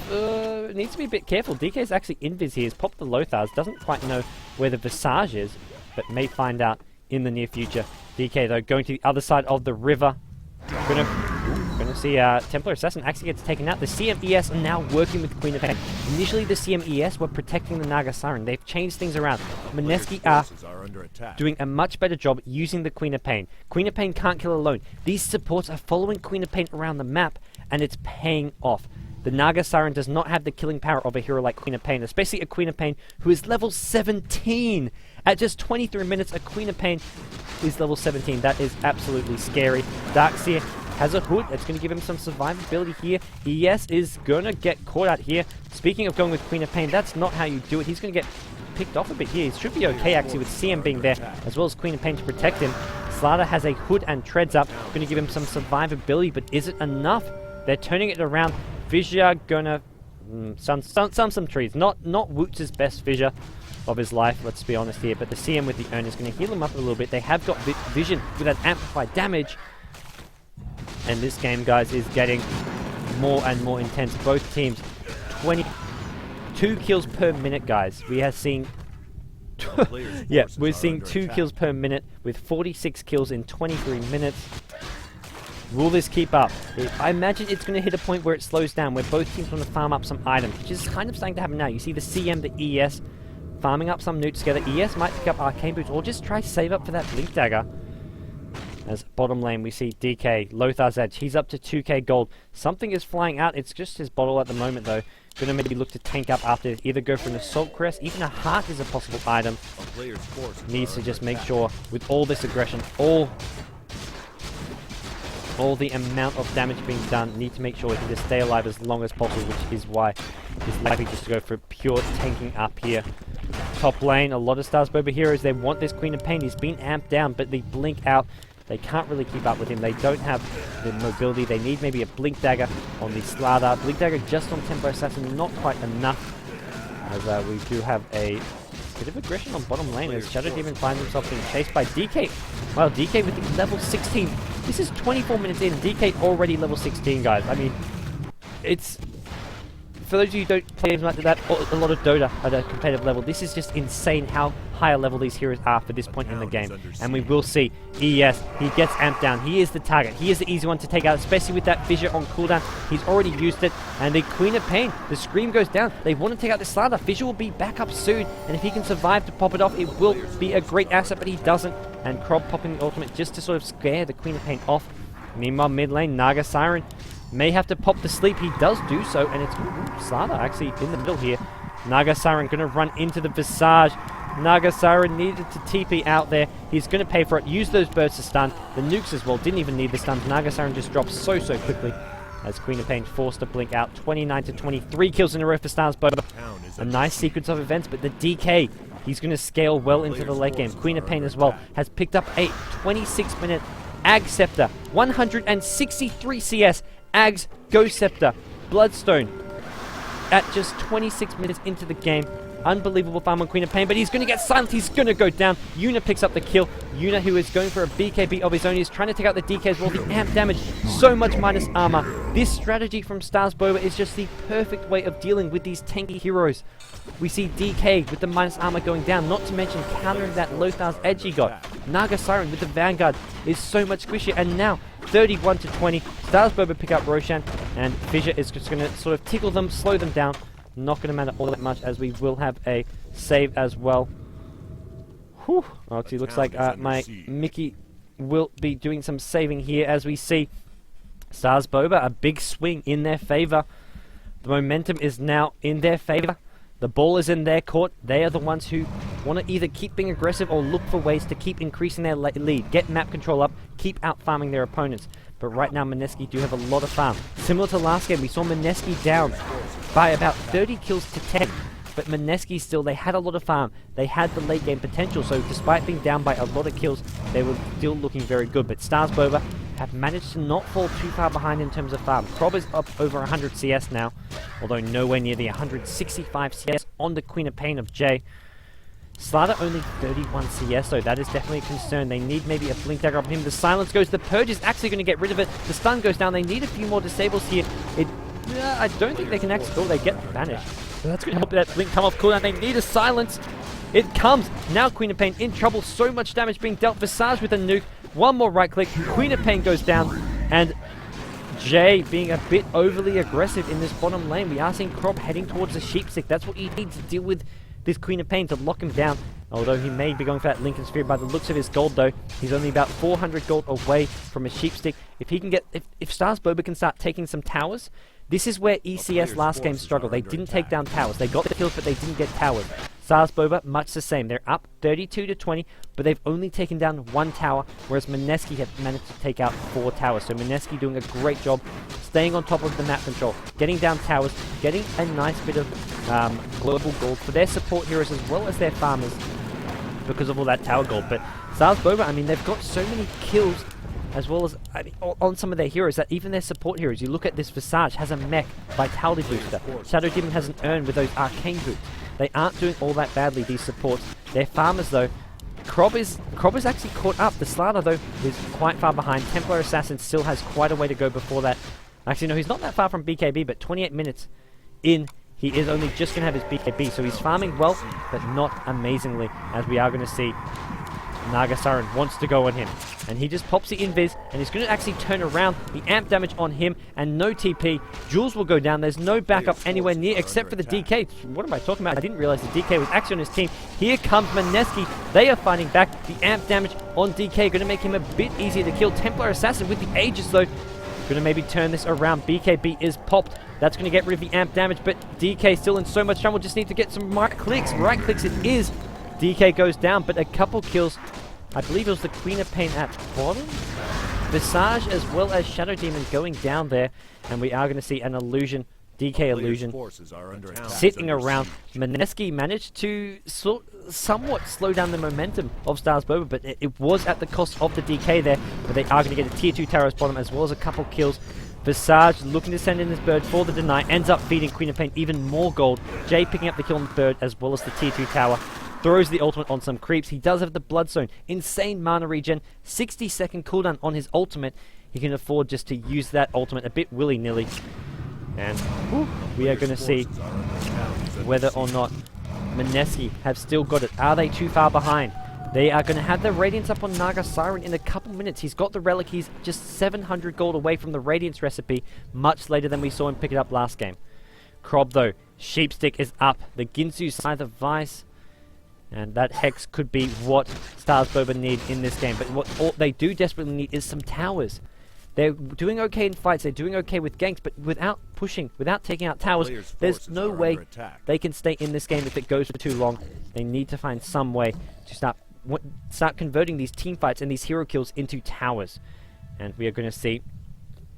Speaker 1: needs to be a bit careful. DK's actually invis here. He's popped the Lothars, doesn't quite know where the Visage is, but may find out in the near future. DK though going to the other side of the river. Gonna see Templar Assassin actually gets taken out. The CMES are now working with Queen of Pain. Initially the CMES were protecting the Naga Siren. They've changed things around. Mineski are doing a much better job using the Queen of Pain. Queen of Pain can't kill alone. These supports are following Queen of Pain around the map, and it's paying off. The Naga Siren does not have the killing power of a hero like Queen of Pain, especially a Queen of Pain who is level 17. At just 23 minutes, a Queen of Pain is level 17. That is absolutely scary. Darkseer has a hood that's going to give him some survivability here. ES is going to get caught out here. Speaking of going with Queen of Pain, that's not how you do it. He's going to get picked off a bit here. He should be okay actually with CM being there, as well as Queen of Pain to protect him. Slardar has a hood and treads up, going to give him some survivability, but is it enough? They're turning it around. Fissure gonna some trees. Not Woots' best fissure of his life, let's be honest here, but the CM with the Urn is going to heal him up a little bit. They have got vision with that amplified damage, and this game, guys, is getting more and more intense. Both teams 22 kills per minute, guys. We are seeing yeah, we're seeing 2 kills per minute with 46 kills in 23 minutes. Will this keep up? I imagine it's going to hit a point where it slows down, where both teams want to farm up some items, which is kind of starting to happen now. You see the CM, the ES, farming up some newts together. ES might pick up Arcane Boots, or just try to save up for that Blink Dagger. As bottom lane, we see DK, Lothar's Edge. He's up to 2k gold. Something is flying out. It's just his bottle at the moment, though. Going to maybe look to tank up after, either go for an Assault Crest. Even a Heart is a possible item. Needs to just make sure, with all this aggression, all the amount of damage being done, need to make sure he can just stay alive as long as possible, which is why he's likely just to go for pure tanking up here. Top lane, a lot of StarsBoba heroes, they want this Queen of Pain. He's been amped down, but the blink out They can't really keep up with him. They don't have the mobility. They need maybe a Blink Dagger on the Slather. Blink Dagger just on Templar Assassin, not quite enough. As we do have a bit of aggression on bottom lane as Shadow Demon finds himself being chased by DK. Well, DK with the level 16. This is 24 minutes in. DK already level 16, guys. I mean, it's... For those of you who don't play games like that, a lot of Dota at a competitive level, this is just insane how high a level these heroes are for this point in the game. And we will see ES, he gets amped down, he is the target, he is the easy one to take out, especially with that Fissure on cooldown. He's already used it, and the Queen of Pain, the Scream goes down. They want to take out the Slander. Fissure will be back up soon, and if he can survive to pop it off, it will be a great asset, but he doesn't. And Krob popping the ultimate just to sort of scare the Queen of Pain off. Meanwhile, mid lane, Naga Siren may have to pop the sleep. He does do so, and it's Slada actually in the middle here. Naga Siren going to run into the Visage. Naga Siren needed to TP out there. He's going to pay for it. Use those bursts to stun. The nukes as well didn't even need the stuns. Naga Siren just drops so quickly as Queen of Pain forced to blink out. 29 to 23 kills in a row for StarsBoba. A nice sequence of events, but the DK, he's going to scale well into the late game. Queen of Pain as well has picked up a 26-minute Ag Scepter. 163 CS. Ags, Go Scepter, Bloodstone at just 26 minutes into the game. Unbelievable farm on Queen of Pain, but he's going to get silenced. He's going to go down. Yuna picks up the kill. Yuna, who is going for a BKB of his own, is trying to take out the DK as well. The amp damage, so much minus armor. This strategy from StarsBoba is just the perfect way of dealing with these tanky heroes. We see DK with the minus armor going down, not to mention countering that Lothar's edge he got. Naga Siren with the Vanguard is so much squishier, and now 31 to 20. StarsBoba pick up Roshan, and Fissure is just going to sort of tickle them, slow them down. Not going to matter all that much, as we will have a save as well. Whew. Actually, looks like my Mickey will be doing some saving here, as we see StarsBoba, a big swing in their favor. The momentum is now in their favor. The ball is in their court. They are the ones who want to either keep being aggressive or look for ways to keep increasing their lead, get map control up, keep out farming their opponents. But right now, Mineski do have a lot of farm. Similar to last game, we saw Mineski down by about 30 kills to 10. But Mineski still, they had a lot of farm. They had the late game potential, so despite being down by a lot of kills, they were still looking very good. But StarsBoba have managed to not fall too far behind in terms of farm. Krob is up over 100 CS now, although nowhere near the 165 CS on the Queen of Pain of Jay. Slada only 31 CS, so that is definitely a concern. They need maybe a Blink Dagger on him. The silence goes. The Purge is actually going to get rid of it. The stun goes down. They need a few more disables here. I don't think they can actually... Oh, they get banished. So that's going to help that Blink come off cooldown. They need a silence. It comes. Now Queen of Pain in trouble. So much damage being dealt. Visage with a nuke. One more right click. Queen of Pain goes down. And Jay being a bit overly aggressive in this bottom lane. We are seeing Krob heading towards the Sheepstick. That's what he needs to deal with this Queen of Pain, to lock him down. Although he may be going for that Lincoln Sphere by the looks of his gold, though. He's only about 400 gold away from a Sheepstick. If he can get... If StarsBoba can start taking some towers, this is where ECS last game struggled. They didn't take down towers. They got the kills, but they didn't get towers. StarsBoba, much the same. They're up 32 to 20, but they've only taken down 1 tower, whereas Mineski have managed to take out 4 towers. So Mineski doing a great job staying on top of the map control, getting down towers, getting a nice bit of global gold for their support heroes as well as their farmers because of all that tower gold. But StarsBoba, I mean, they've got so many kills as well as on some of their heroes that even their support heroes, you look at this Visage has a mech Vitality booster. Shadow Demon has an urn with those arcane boots. They aren't doing all that badly, these supports. Their farmers though, Krob is actually caught up. The Slada though is quite far behind. Templar Assassin still has quite a way to go before that. Actually no, he's not that far from BKB, but 28 minutes in, he is only just going to have his BKB. So he's farming well, but not amazingly, as we are going to see. Naga Siren wants to go on him, and he just pops the invis, and he's going to actually turn around. The amp damage on him, and no TP. Jules will go down. There's no backup anywhere near, except for the DK. What am I talking about? I didn't realize the DK was actually on his team. Here comes Mineski. They are fighting back. The amp damage on DK going to make him a bit easier to kill. Templar Assassin with the Aegis, though, going to maybe turn this around. BKB is popped. That's going to get rid of the amp damage, but DK still in so much trouble. Just need to get some right clicks. Right clicks it is. DK goes down, but a couple kills. I believe it was the Queen of Pain at bottom. Visage as well as Shadow Demon going down there. And we are going to see an illusion DK illusion sitting around. Mineski managed to somewhat slow down the momentum of StarsBoba, but it was at the cost of the DK there. But they are going to get a tier 2 Taros bottom as well as a couple kills. Visage looking to send in this bird for the deny, ends up feeding Queen of Pain even more gold. Jay picking up the kill on the bird as well as the tier 2 tower. Throws the ultimate on some creeps. He does have the Bloodstone. Insane mana regen. 60-second cooldown on his ultimate. He can afford just to use that ultimate a bit willy-nilly. And we are going to see whether or not Mineski have still got it. Are they too far behind? They are going to have the Radiance up on Naga Siren in a couple minutes. He's got the Relic. He's just 700 gold away from the Radiance recipe, much later than we saw him pick it up last game. Krob, though, Sheepstick is up. The Ginsu Scythe of Vice. And that Hex could be what StarsBoba need in this game. But what they do desperately need is some towers. They're doing okay in fights, they're doing okay with ganks, but without pushing, without taking out towers, there's no way they can stay in this game if it goes for too long. They need to find some way to start converting these team fights and these hero kills into towers. And we are going to see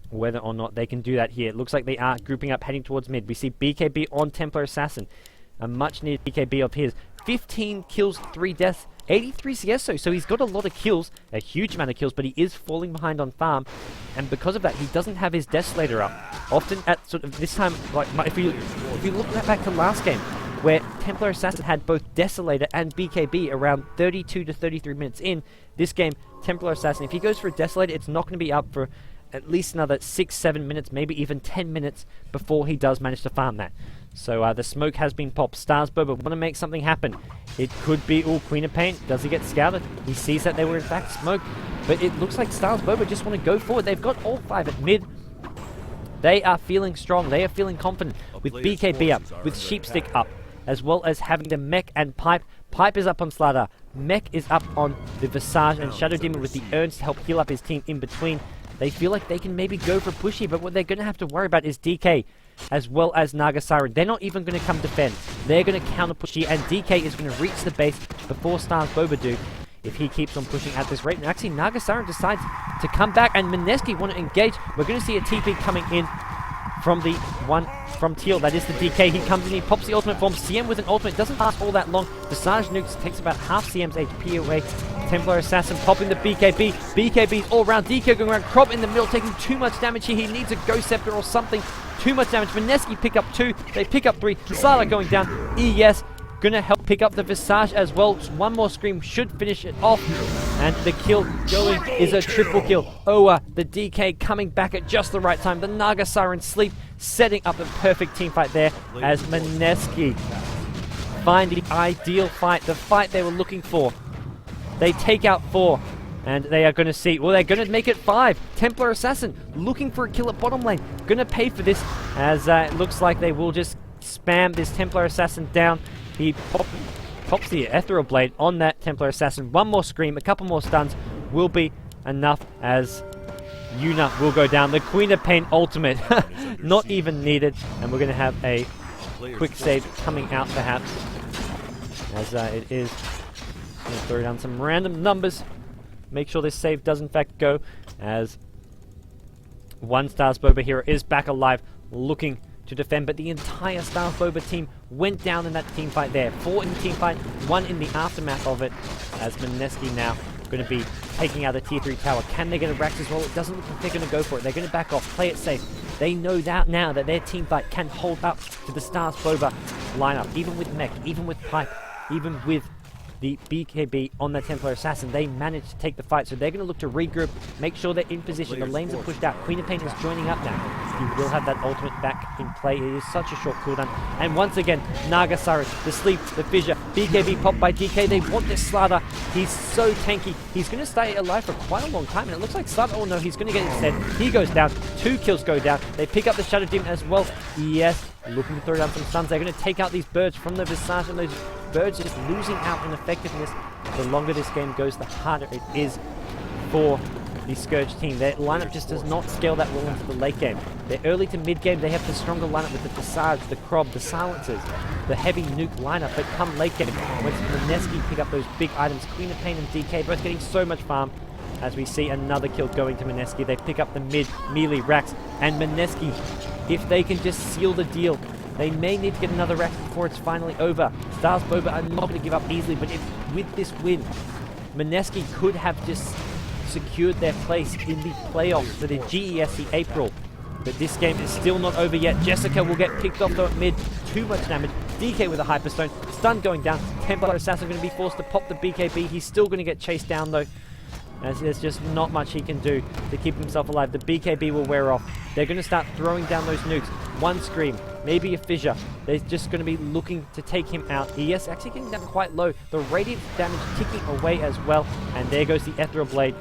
Speaker 1: whether or not they can do that here. It looks like they are grouping up, heading towards mid. We see BKB on Templar Assassin. A much needed BKB of his. 15 kills, 3 deaths, 83 CS, so he's got a lot of kills, a huge amount of kills, but he is falling behind on farm, and because of that, he doesn't have his Desolator up. Often at sort of this time, like if you look back to last game, where Templar Assassin had both Desolator and BKB around 32 to 33 minutes in, this game, Templar Assassin, if he goes for a Desolator, it's not going to be up for at least another 6-7 minutes, maybe even 10 minutes before he does manage to farm that. So the smoke has been popped. StarsBoba want to make something happen. It could be, Queen of Pain. Does he get scouted? He sees that they were in fact smoked. But it looks like StarsBoba just want to go forward. They've got all 5 at mid. They are feeling strong. They are feeling confident with BKB up, with Sheepstick up, as well as having the Mech and Pipe. Pipe is up on Slardar. Mech is up on the Visage and Shadow Demon with the Urns to help heal up his team in between. They feel like they can maybe go for pushy, but what they're going to have to worry about is DK, as well as Naga Siren. They're not even going to come defend. They're going to counter pushy, and DK is going to reach the base before StarsBoba do if he keeps on pushing at this rate. And actually, Naga Siren decides to come back, and Mineski want to engage. We're going to see a TP coming in from the one from Teal. That is the DK. He comes in, he pops the ultimate form. CM with an ultimate doesn't last all that long. Visage nukes takes about half CM's HP away. Templar Assassin popping the BKB. BKB's all around. DK going around. Krob in the middle taking too much damage here. He needs a Ghost Scepter or something. Too much damage. Mineski pick up 2. They pick up 3. Sala going down. ES gonna help pick up the Visage as well. One more scream should finish it off. And the kill going is a triple kill. Oa, the DK coming back at just the right time. The Naga Siren sleep, setting up a perfect team fight there as Mineski find the ideal fight, the fight they were looking for. They take out 4, and they are going to see, well, they're going to make it 5. Templar Assassin looking for a kill at bottom lane. Going to pay for this, as it looks like they will just spam this Templar Assassin down. He pops the Ethereal Blade on that Templar Assassin. One more scream, a couple more stuns will be enough, as Yuna will go down. The Queen of Pain ultimate, not even needed, and we're going to have a quick save coming out perhaps, as it is. Going to throw down some random numbers. Make sure this save does in fact go, as one StarsBoba hero is back alive, looking to defend, but the entire StarsBoba team went down in that team fight there. 4 in the team fight, 1 in the aftermath of it, as Mineski now going to be taking out a tier 3 tower. Can they get a Rax as well? It doesn't look like they're going to go for it. They're going to back off, play it safe. They know that now that their team fight can hold up to the StarsBoba lineup, even with Mech, even with Pipe, even with the BKB on the Templar Assassin. They managed to take the fight, so they're going to look to regroup, make sure they're in position. The lanes are pushed out. Queen of Pain is joining up now. He will have that ultimate back in play. It is such a short cooldown. And once again, Naga Siren, the sleep, the fissure, BKB popped by DK. They want this Slardar. He's so tanky. He's going to stay alive for quite a long time, and it looks like Slardar, oh no, he's going to get instead. He goes down. 2 kills go down. They pick up the Shadow Demon as well. Yes, looking to throw down some stuns. They're going to take out these birds from the Visage, and those birds are just losing out in effectiveness. The longer this game goes, the harder it is for the Scourge team. Their lineup just does not scale that well into the late game. Their early to mid game, they have the stronger lineup with the Visage, the Krob, the Silencers, the heavy nuke lineup. But come late game, once Mineski pick up those big items, Queen of Pain and DK both getting so much farm, as we see another kill going to Mineski. They pick up the mid melee racks, and Mineski, if they can just seal the deal, they may need to get another rack before it's finally over. StarsBoba are not going to give up easily, but if with this win, Mineski could have just secured their place in the playoffs for the GEST April. But this game is still not over yet. Jessica will get picked off though at mid. Too much damage. DK with a Hyperstone. Stun going down. Templar Assassin going to be forced to pop the BKB. He's still going to get chased down though, as there's just not much he can do to keep himself alive. The BKB will wear off. They're going to start throwing down those nukes. One scream, maybe a fissure. They're just going to be looking to take him out. Yes, actually getting down quite low. The radiant damage ticking away as well. And there goes the Ethereal Blade.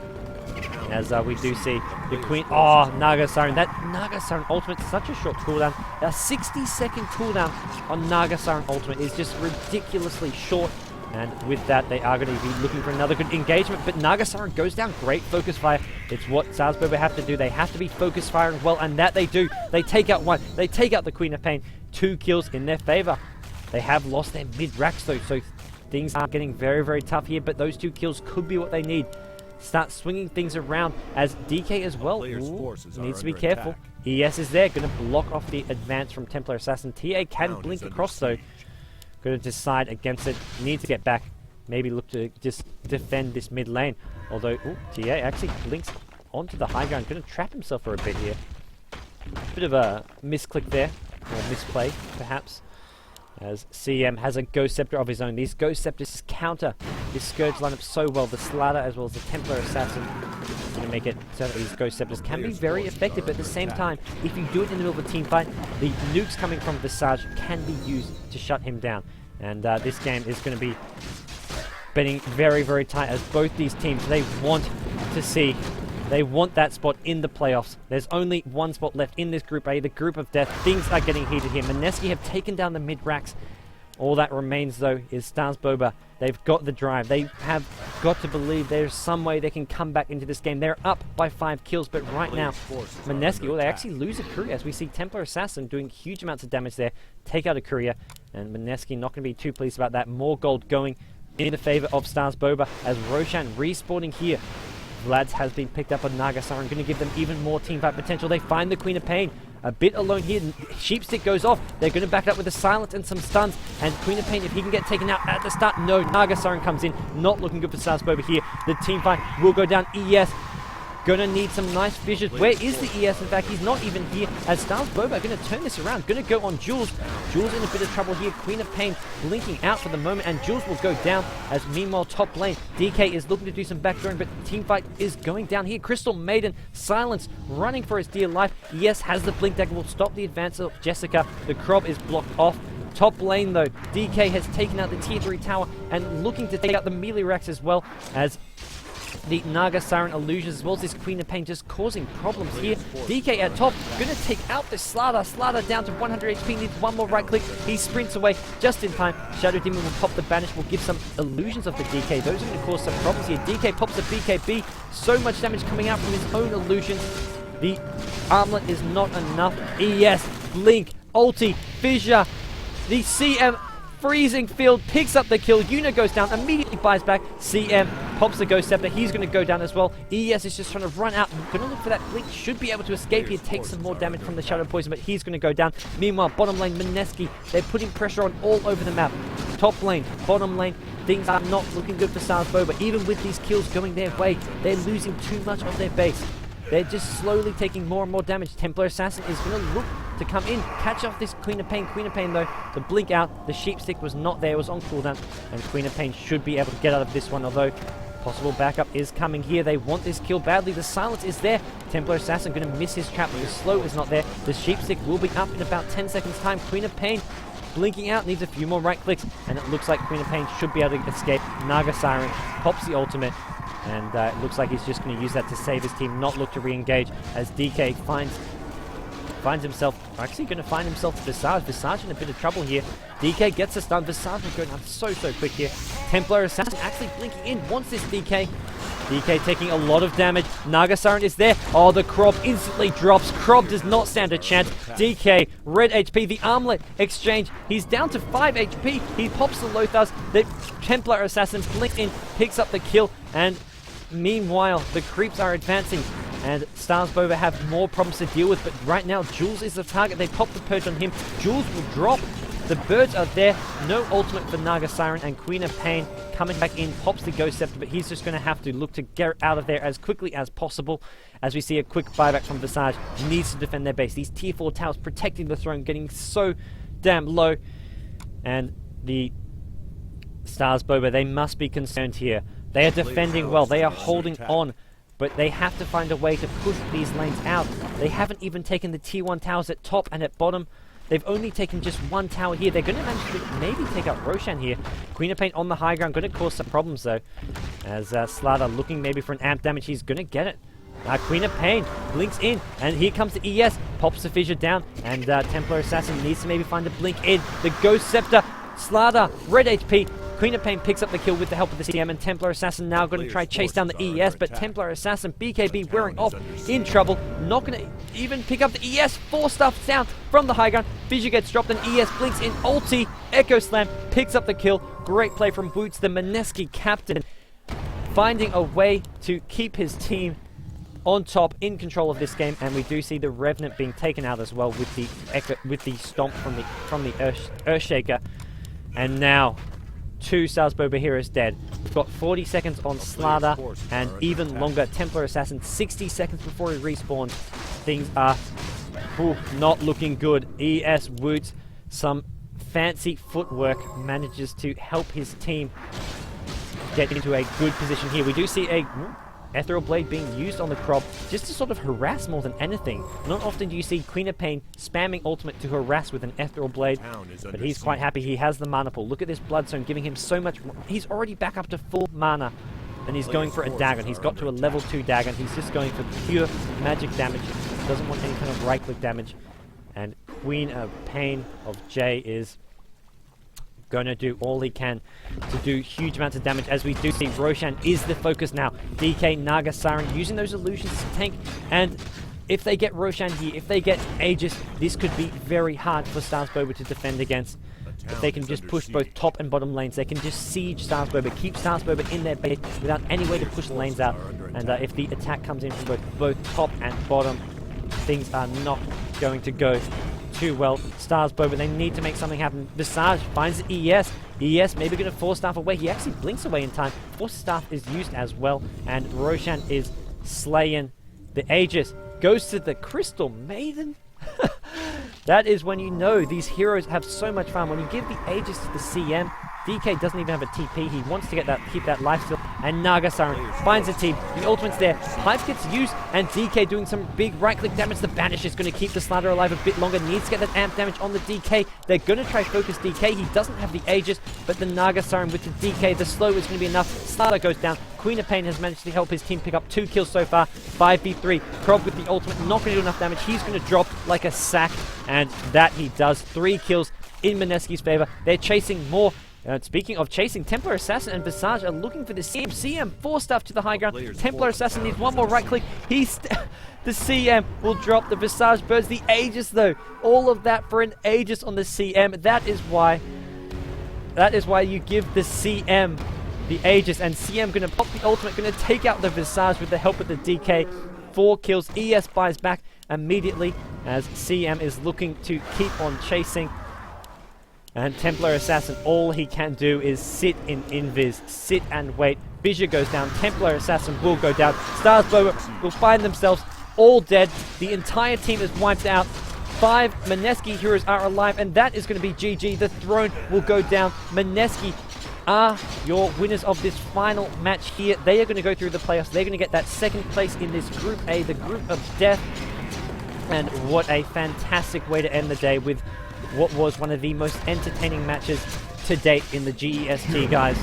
Speaker 1: As we do see the Queen. Oh, Naga Siren. That Naga Siren ultimate is such a short cooldown. A 60-second cooldown on Naga Siren ultimate is just ridiculously short. And with that, they are going to be looking for another good engagement. But Naga Siren goes down. Great focus fire. It's what StarsBoba have to do. They have to be focus firing well, and that they do. They take out one. They take out the Queen of Pain. 2 kills in their favor. They have lost their mid-racks though, so things are getting very, very tough here. But those 2 kills could be what they need. Start swinging things around as DK as well needs to be careful. ES is there, going to block off the advance from Templar Assassin. TA can blink across though. Going to decide against it. Needs to get back. Maybe look to just defend this mid lane. Although, TA actually blinks onto the high ground. Going to trap himself for a bit here. Bit of a misclick there, or misplay perhaps. As CM has a Ghost Scepter of his own. These Ghost Scepters counter this Scourge line up so well. The Slatter as well as the Templar Assassin going to make it so that these Ghost Scepters can be very effective, but at the same time, if you do it in the middle of a team fight, the nukes coming from Visage can be used to shut him down. And this game is going to be betting very, very tight, as both these teams, they want to see, they want that spot in the playoffs. There's only one spot left in this Group A, the Group of Death. Things are getting heated here. Mineski have taken down the mid-racks. All that remains, though, is StarsBoba. They've got the drive. They have got to believe there's some way they can come back into this game. They're up by 5 kills, but right now, Mineski, they actually lose a courier, as we see Templar Assassin doing huge amounts of damage there. Take out a courier, and Mineski not going to be too pleased about that. More gold going in the favor of StarsBoba, as Roshan respawning here. Vlad's has been picked up on Naga Siren, going to give them even more teamfight potential. They find the Queen of Pain. A bit alone here. Sheepstick goes off. They're going to back it up with a silence and some stuns. And Queen of Pain, if he can get taken out at the start, no. Naga Siren comes in. Not looking good for StarsBoba here. The teamfight will go down. ES going to need some nice fissures. Where is the ES? In fact, he's not even here, as StarsBoba are going to turn this around. Going to go on Jules. Jules in a bit of trouble here. Queen of Pain blinking out for the moment, and Jules will go down, as meanwhile top lane, DK is looking to do some backdooring, but the teamfight is going down here. Crystal Maiden, Silence, running for his dear life. ES has the blink dagger, will stop the advance of Jessica. The Crob is blocked off. Top lane though, DK has taken out the tier 3 tower and looking to take out the melee racks as well, as the Naga Siren illusions as well as this Queen of Pain just causing problems here. DK at top, going to take out the Slatter. Slatter down to 100 HP, needs one more right click. He sprints away just in time. Shadow Demon will pop the banish, will give some illusions of the DK. Those are going to cause some problems here. DK pops the BKB. So much damage coming out from his own illusions. The armlet is not enough. ES, Blink, Ulti, Fissure. The CM freezing field picks up the kill. Yuna goes down, immediately buys back. CM pops the Ghost Scepter. He's going to go down as well. ES is just trying to run out. Going to look for that blink. Should be able to escape here. Take some more damage from the Shadow Poison, but he's going to go down. Meanwhile, bottom lane, Mineski. They're putting pressure on all over the map. Top lane, bottom lane. Things are not looking good for StarsBoba. Even with these kills going their way, they're losing too much of their base. They're just slowly taking more and more damage. Templar Assassin is going to look to come in, catch off this Queen of Pain. Queen of Pain, though, to blink out. The Sheepstick was not there, it was on cooldown. And Queen of Pain should be able to get out of this one, although possible backup is coming here. They want this kill badly. The silence is there. Templar Assassin going to miss his trap, but the slow is not there. The Sheepstick will be up in about 10 seconds time. Queen of Pain blinking out, needs a few more right clicks, and it looks like Queen of Pain should be able to escape. Naga Siren pops the ultimate, and it looks like he's just going to use that to save his team, not look to re-engage, as DK finds himself, actually going to find himself Visage. Visage in a bit of trouble here. DK gets a stun. Visage will go down so quick here. Templar Assassin actually blinking in, wants this DK. DK taking a lot of damage. Naga Siren is there. Oh, the Crob instantly drops. Crob does not stand a chance. DK, red HP, the armlet exchange. He's down to 5 HP. He pops the Lothars. The Templar Assassin blinks in, picks up the kill, and Meanwhile, the creeps are advancing, and StarsBoba have more problems to deal with, but right now, Jules is the target. They pop the purge on him. Jules will drop. The birds are there. No ultimate for Naga Siren, and Queen of Pain coming back in, pops the Ghost Scepter, but he's just going to have to look to get out of there as quickly as possible. As we see a quick buyback from Visage, needs to defend their base. These tier 4 towers protecting the throne, getting so damn low, and the StarsBoba, they must be concerned here. They are defending well, they are holding on, but they have to find a way to push these lanes out. They haven't even taken the tier 1 towers at top and at bottom. They've only taken just one tower here. They're going to manage to maybe take out Roshan here. Queen of Pain on the high ground, going to cause some problems though. As Slada looking maybe for an amp damage, he's going to get it. Queen of Pain blinks in, and here comes the ES, pops the fissure down, and Templar Assassin needs to maybe find a blink in. The Ghost Scepter, Slada, red HP. Queen of Pain picks up the kill with the help of the CM, and Templar Assassin now going to try chase down the ES, but Templar Assassin, BKB wearing off, in trouble, not going to even pick up the ES. 4 stuffs down from the high ground. Fissure gets dropped, and ES blinks in ulti. Echo Slam picks up the kill. Great play from Boots, the Mineski captain, finding a way to keep his team on top, in control of this game, and we do see the Revenant being taken out as well with the stomp from the Earthshaker, and now 2 StarsBoba heroes dead. We've got 40 seconds on Slada, and even longer. Templar Assassin 60 seconds before he respawns. Things are not looking good. ES Woots, some fancy footwork, manages to help his team get into a good position here. We do see a Ethereal Blade being used on the Crop just to sort of harass more than anything. Not often do you see Queen of Pain spamming ultimate to harass with an Ethereal Blade, but he's quite happy. He has the mana pool. Look at this Bloodstone giving him so much. He's already back up to full mana, and he's going for a Dagon. He's got to a level 2 Dagon. He's just going for pure magic damage. Doesn't want any kind of right-click damage. And Queen of Pain of J is going to do all he can to do huge amounts of damage, as we do see Roshan is the focus now. DK, Naga Siren using those illusions to tank, and if they get Roshan here, if they get Aegis, this could be very hard for StarsBoba to defend against. If they can just push both top and bottom lanes, they can just siege StarsBoba, keep StarsBoba in their base without any way to push the lanes out, and if the attack comes in from both top and bottom, things are not going to go too well. StarsBoba, they need to make something happen. Visage finds the ES. ES maybe going to force staff away. He actually blinks away in time. Force staff is used as well, and Roshan is slaying the Aegis. Goes to the Crystal Maiden. That is when you know these heroes have so much fun. When you give the Aegis to the CM, DK doesn't even have a TP. He wants to keep that lifesteal, and Naga Siren finds the team. The ultimate's there. Hive gets used, and DK doing some big right-click damage. The Banish is going to keep the Slaughter alive a bit longer. Needs to get that amp damage on the DK. They're going to try focus DK. He doesn't have the Aegis, but the Naga Siren with the DK, the slow is going to be enough. Slaughter goes down. Queen of Pain has managed to help his team pick up 2 kills so far. 5v3. Krog with the ultimate, not going to do enough damage. He's going to drop like a sack, and that he does. 3 kills in Mineski's favor. They're chasing more. Speaking of chasing, Templar Assassin and Visage are looking for the CM. CM 4 stuff to the high ground. Templar Assassin needs one more right click. The CM will drop the Visage birds. The Aegis though. All of that for an Aegis on the CM. That is why you give the CM the Aegis, and CM going to pop the ultimate, going to take out the Visage with the help of the DK. 4 kills. ES buys back immediately as CM is looking to keep on chasing. And Templar Assassin, all he can do is sit in invis, sit and wait. Fissure goes down, Templar Assassin will go down. StarsBoba will find themselves all dead. The entire team is wiped out. 5 Mineski heroes are alive, and that is going to be GG. The throne will go down. Mineski are your winners of this final match here. They are going to go through the playoffs. They're going to get that 2nd place in this Group A, the Group of Death. And what a fantastic way to end the day with what was one of the most entertaining matches to date in the GEST, guys.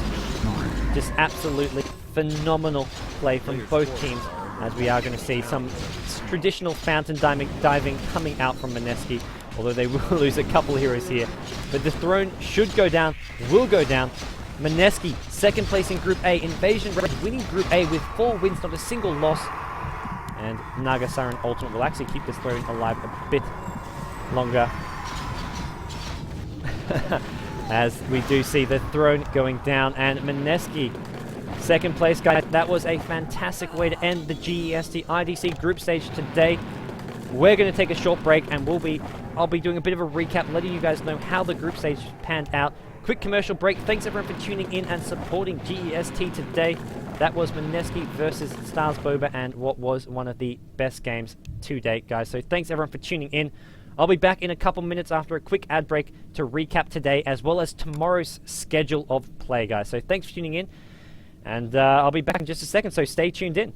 Speaker 1: Just absolutely phenomenal play from both teams, as we are going to see some traditional fountain diving coming out from Mineski, although they will lose a couple heroes here. But the throne should go down, will go down. Mineski, 2nd place in Group A. Invasion Red winning Group A with 4 wins, not a single loss. And Naga Siren Ultimate will actually keep this throne alive a bit longer. As we do see the throne going down, and Mineski Second place, guys. That was a fantastic way to end the GEST IDC group stage today. We're going to take a short break, and I'll be doing a bit of a recap, letting you guys know how the group stage panned out. Quick commercial break. Thanks everyone for tuning in and supporting GEST today. That was Mineski versus StarsBoba, and what was one of the best games to date, guys. So thanks everyone for tuning in. I'll be back in a couple minutes after a quick ad break to recap today, as well as tomorrow's schedule of play, guys. So thanks for tuning in, and I'll be back in just a second, so stay tuned in.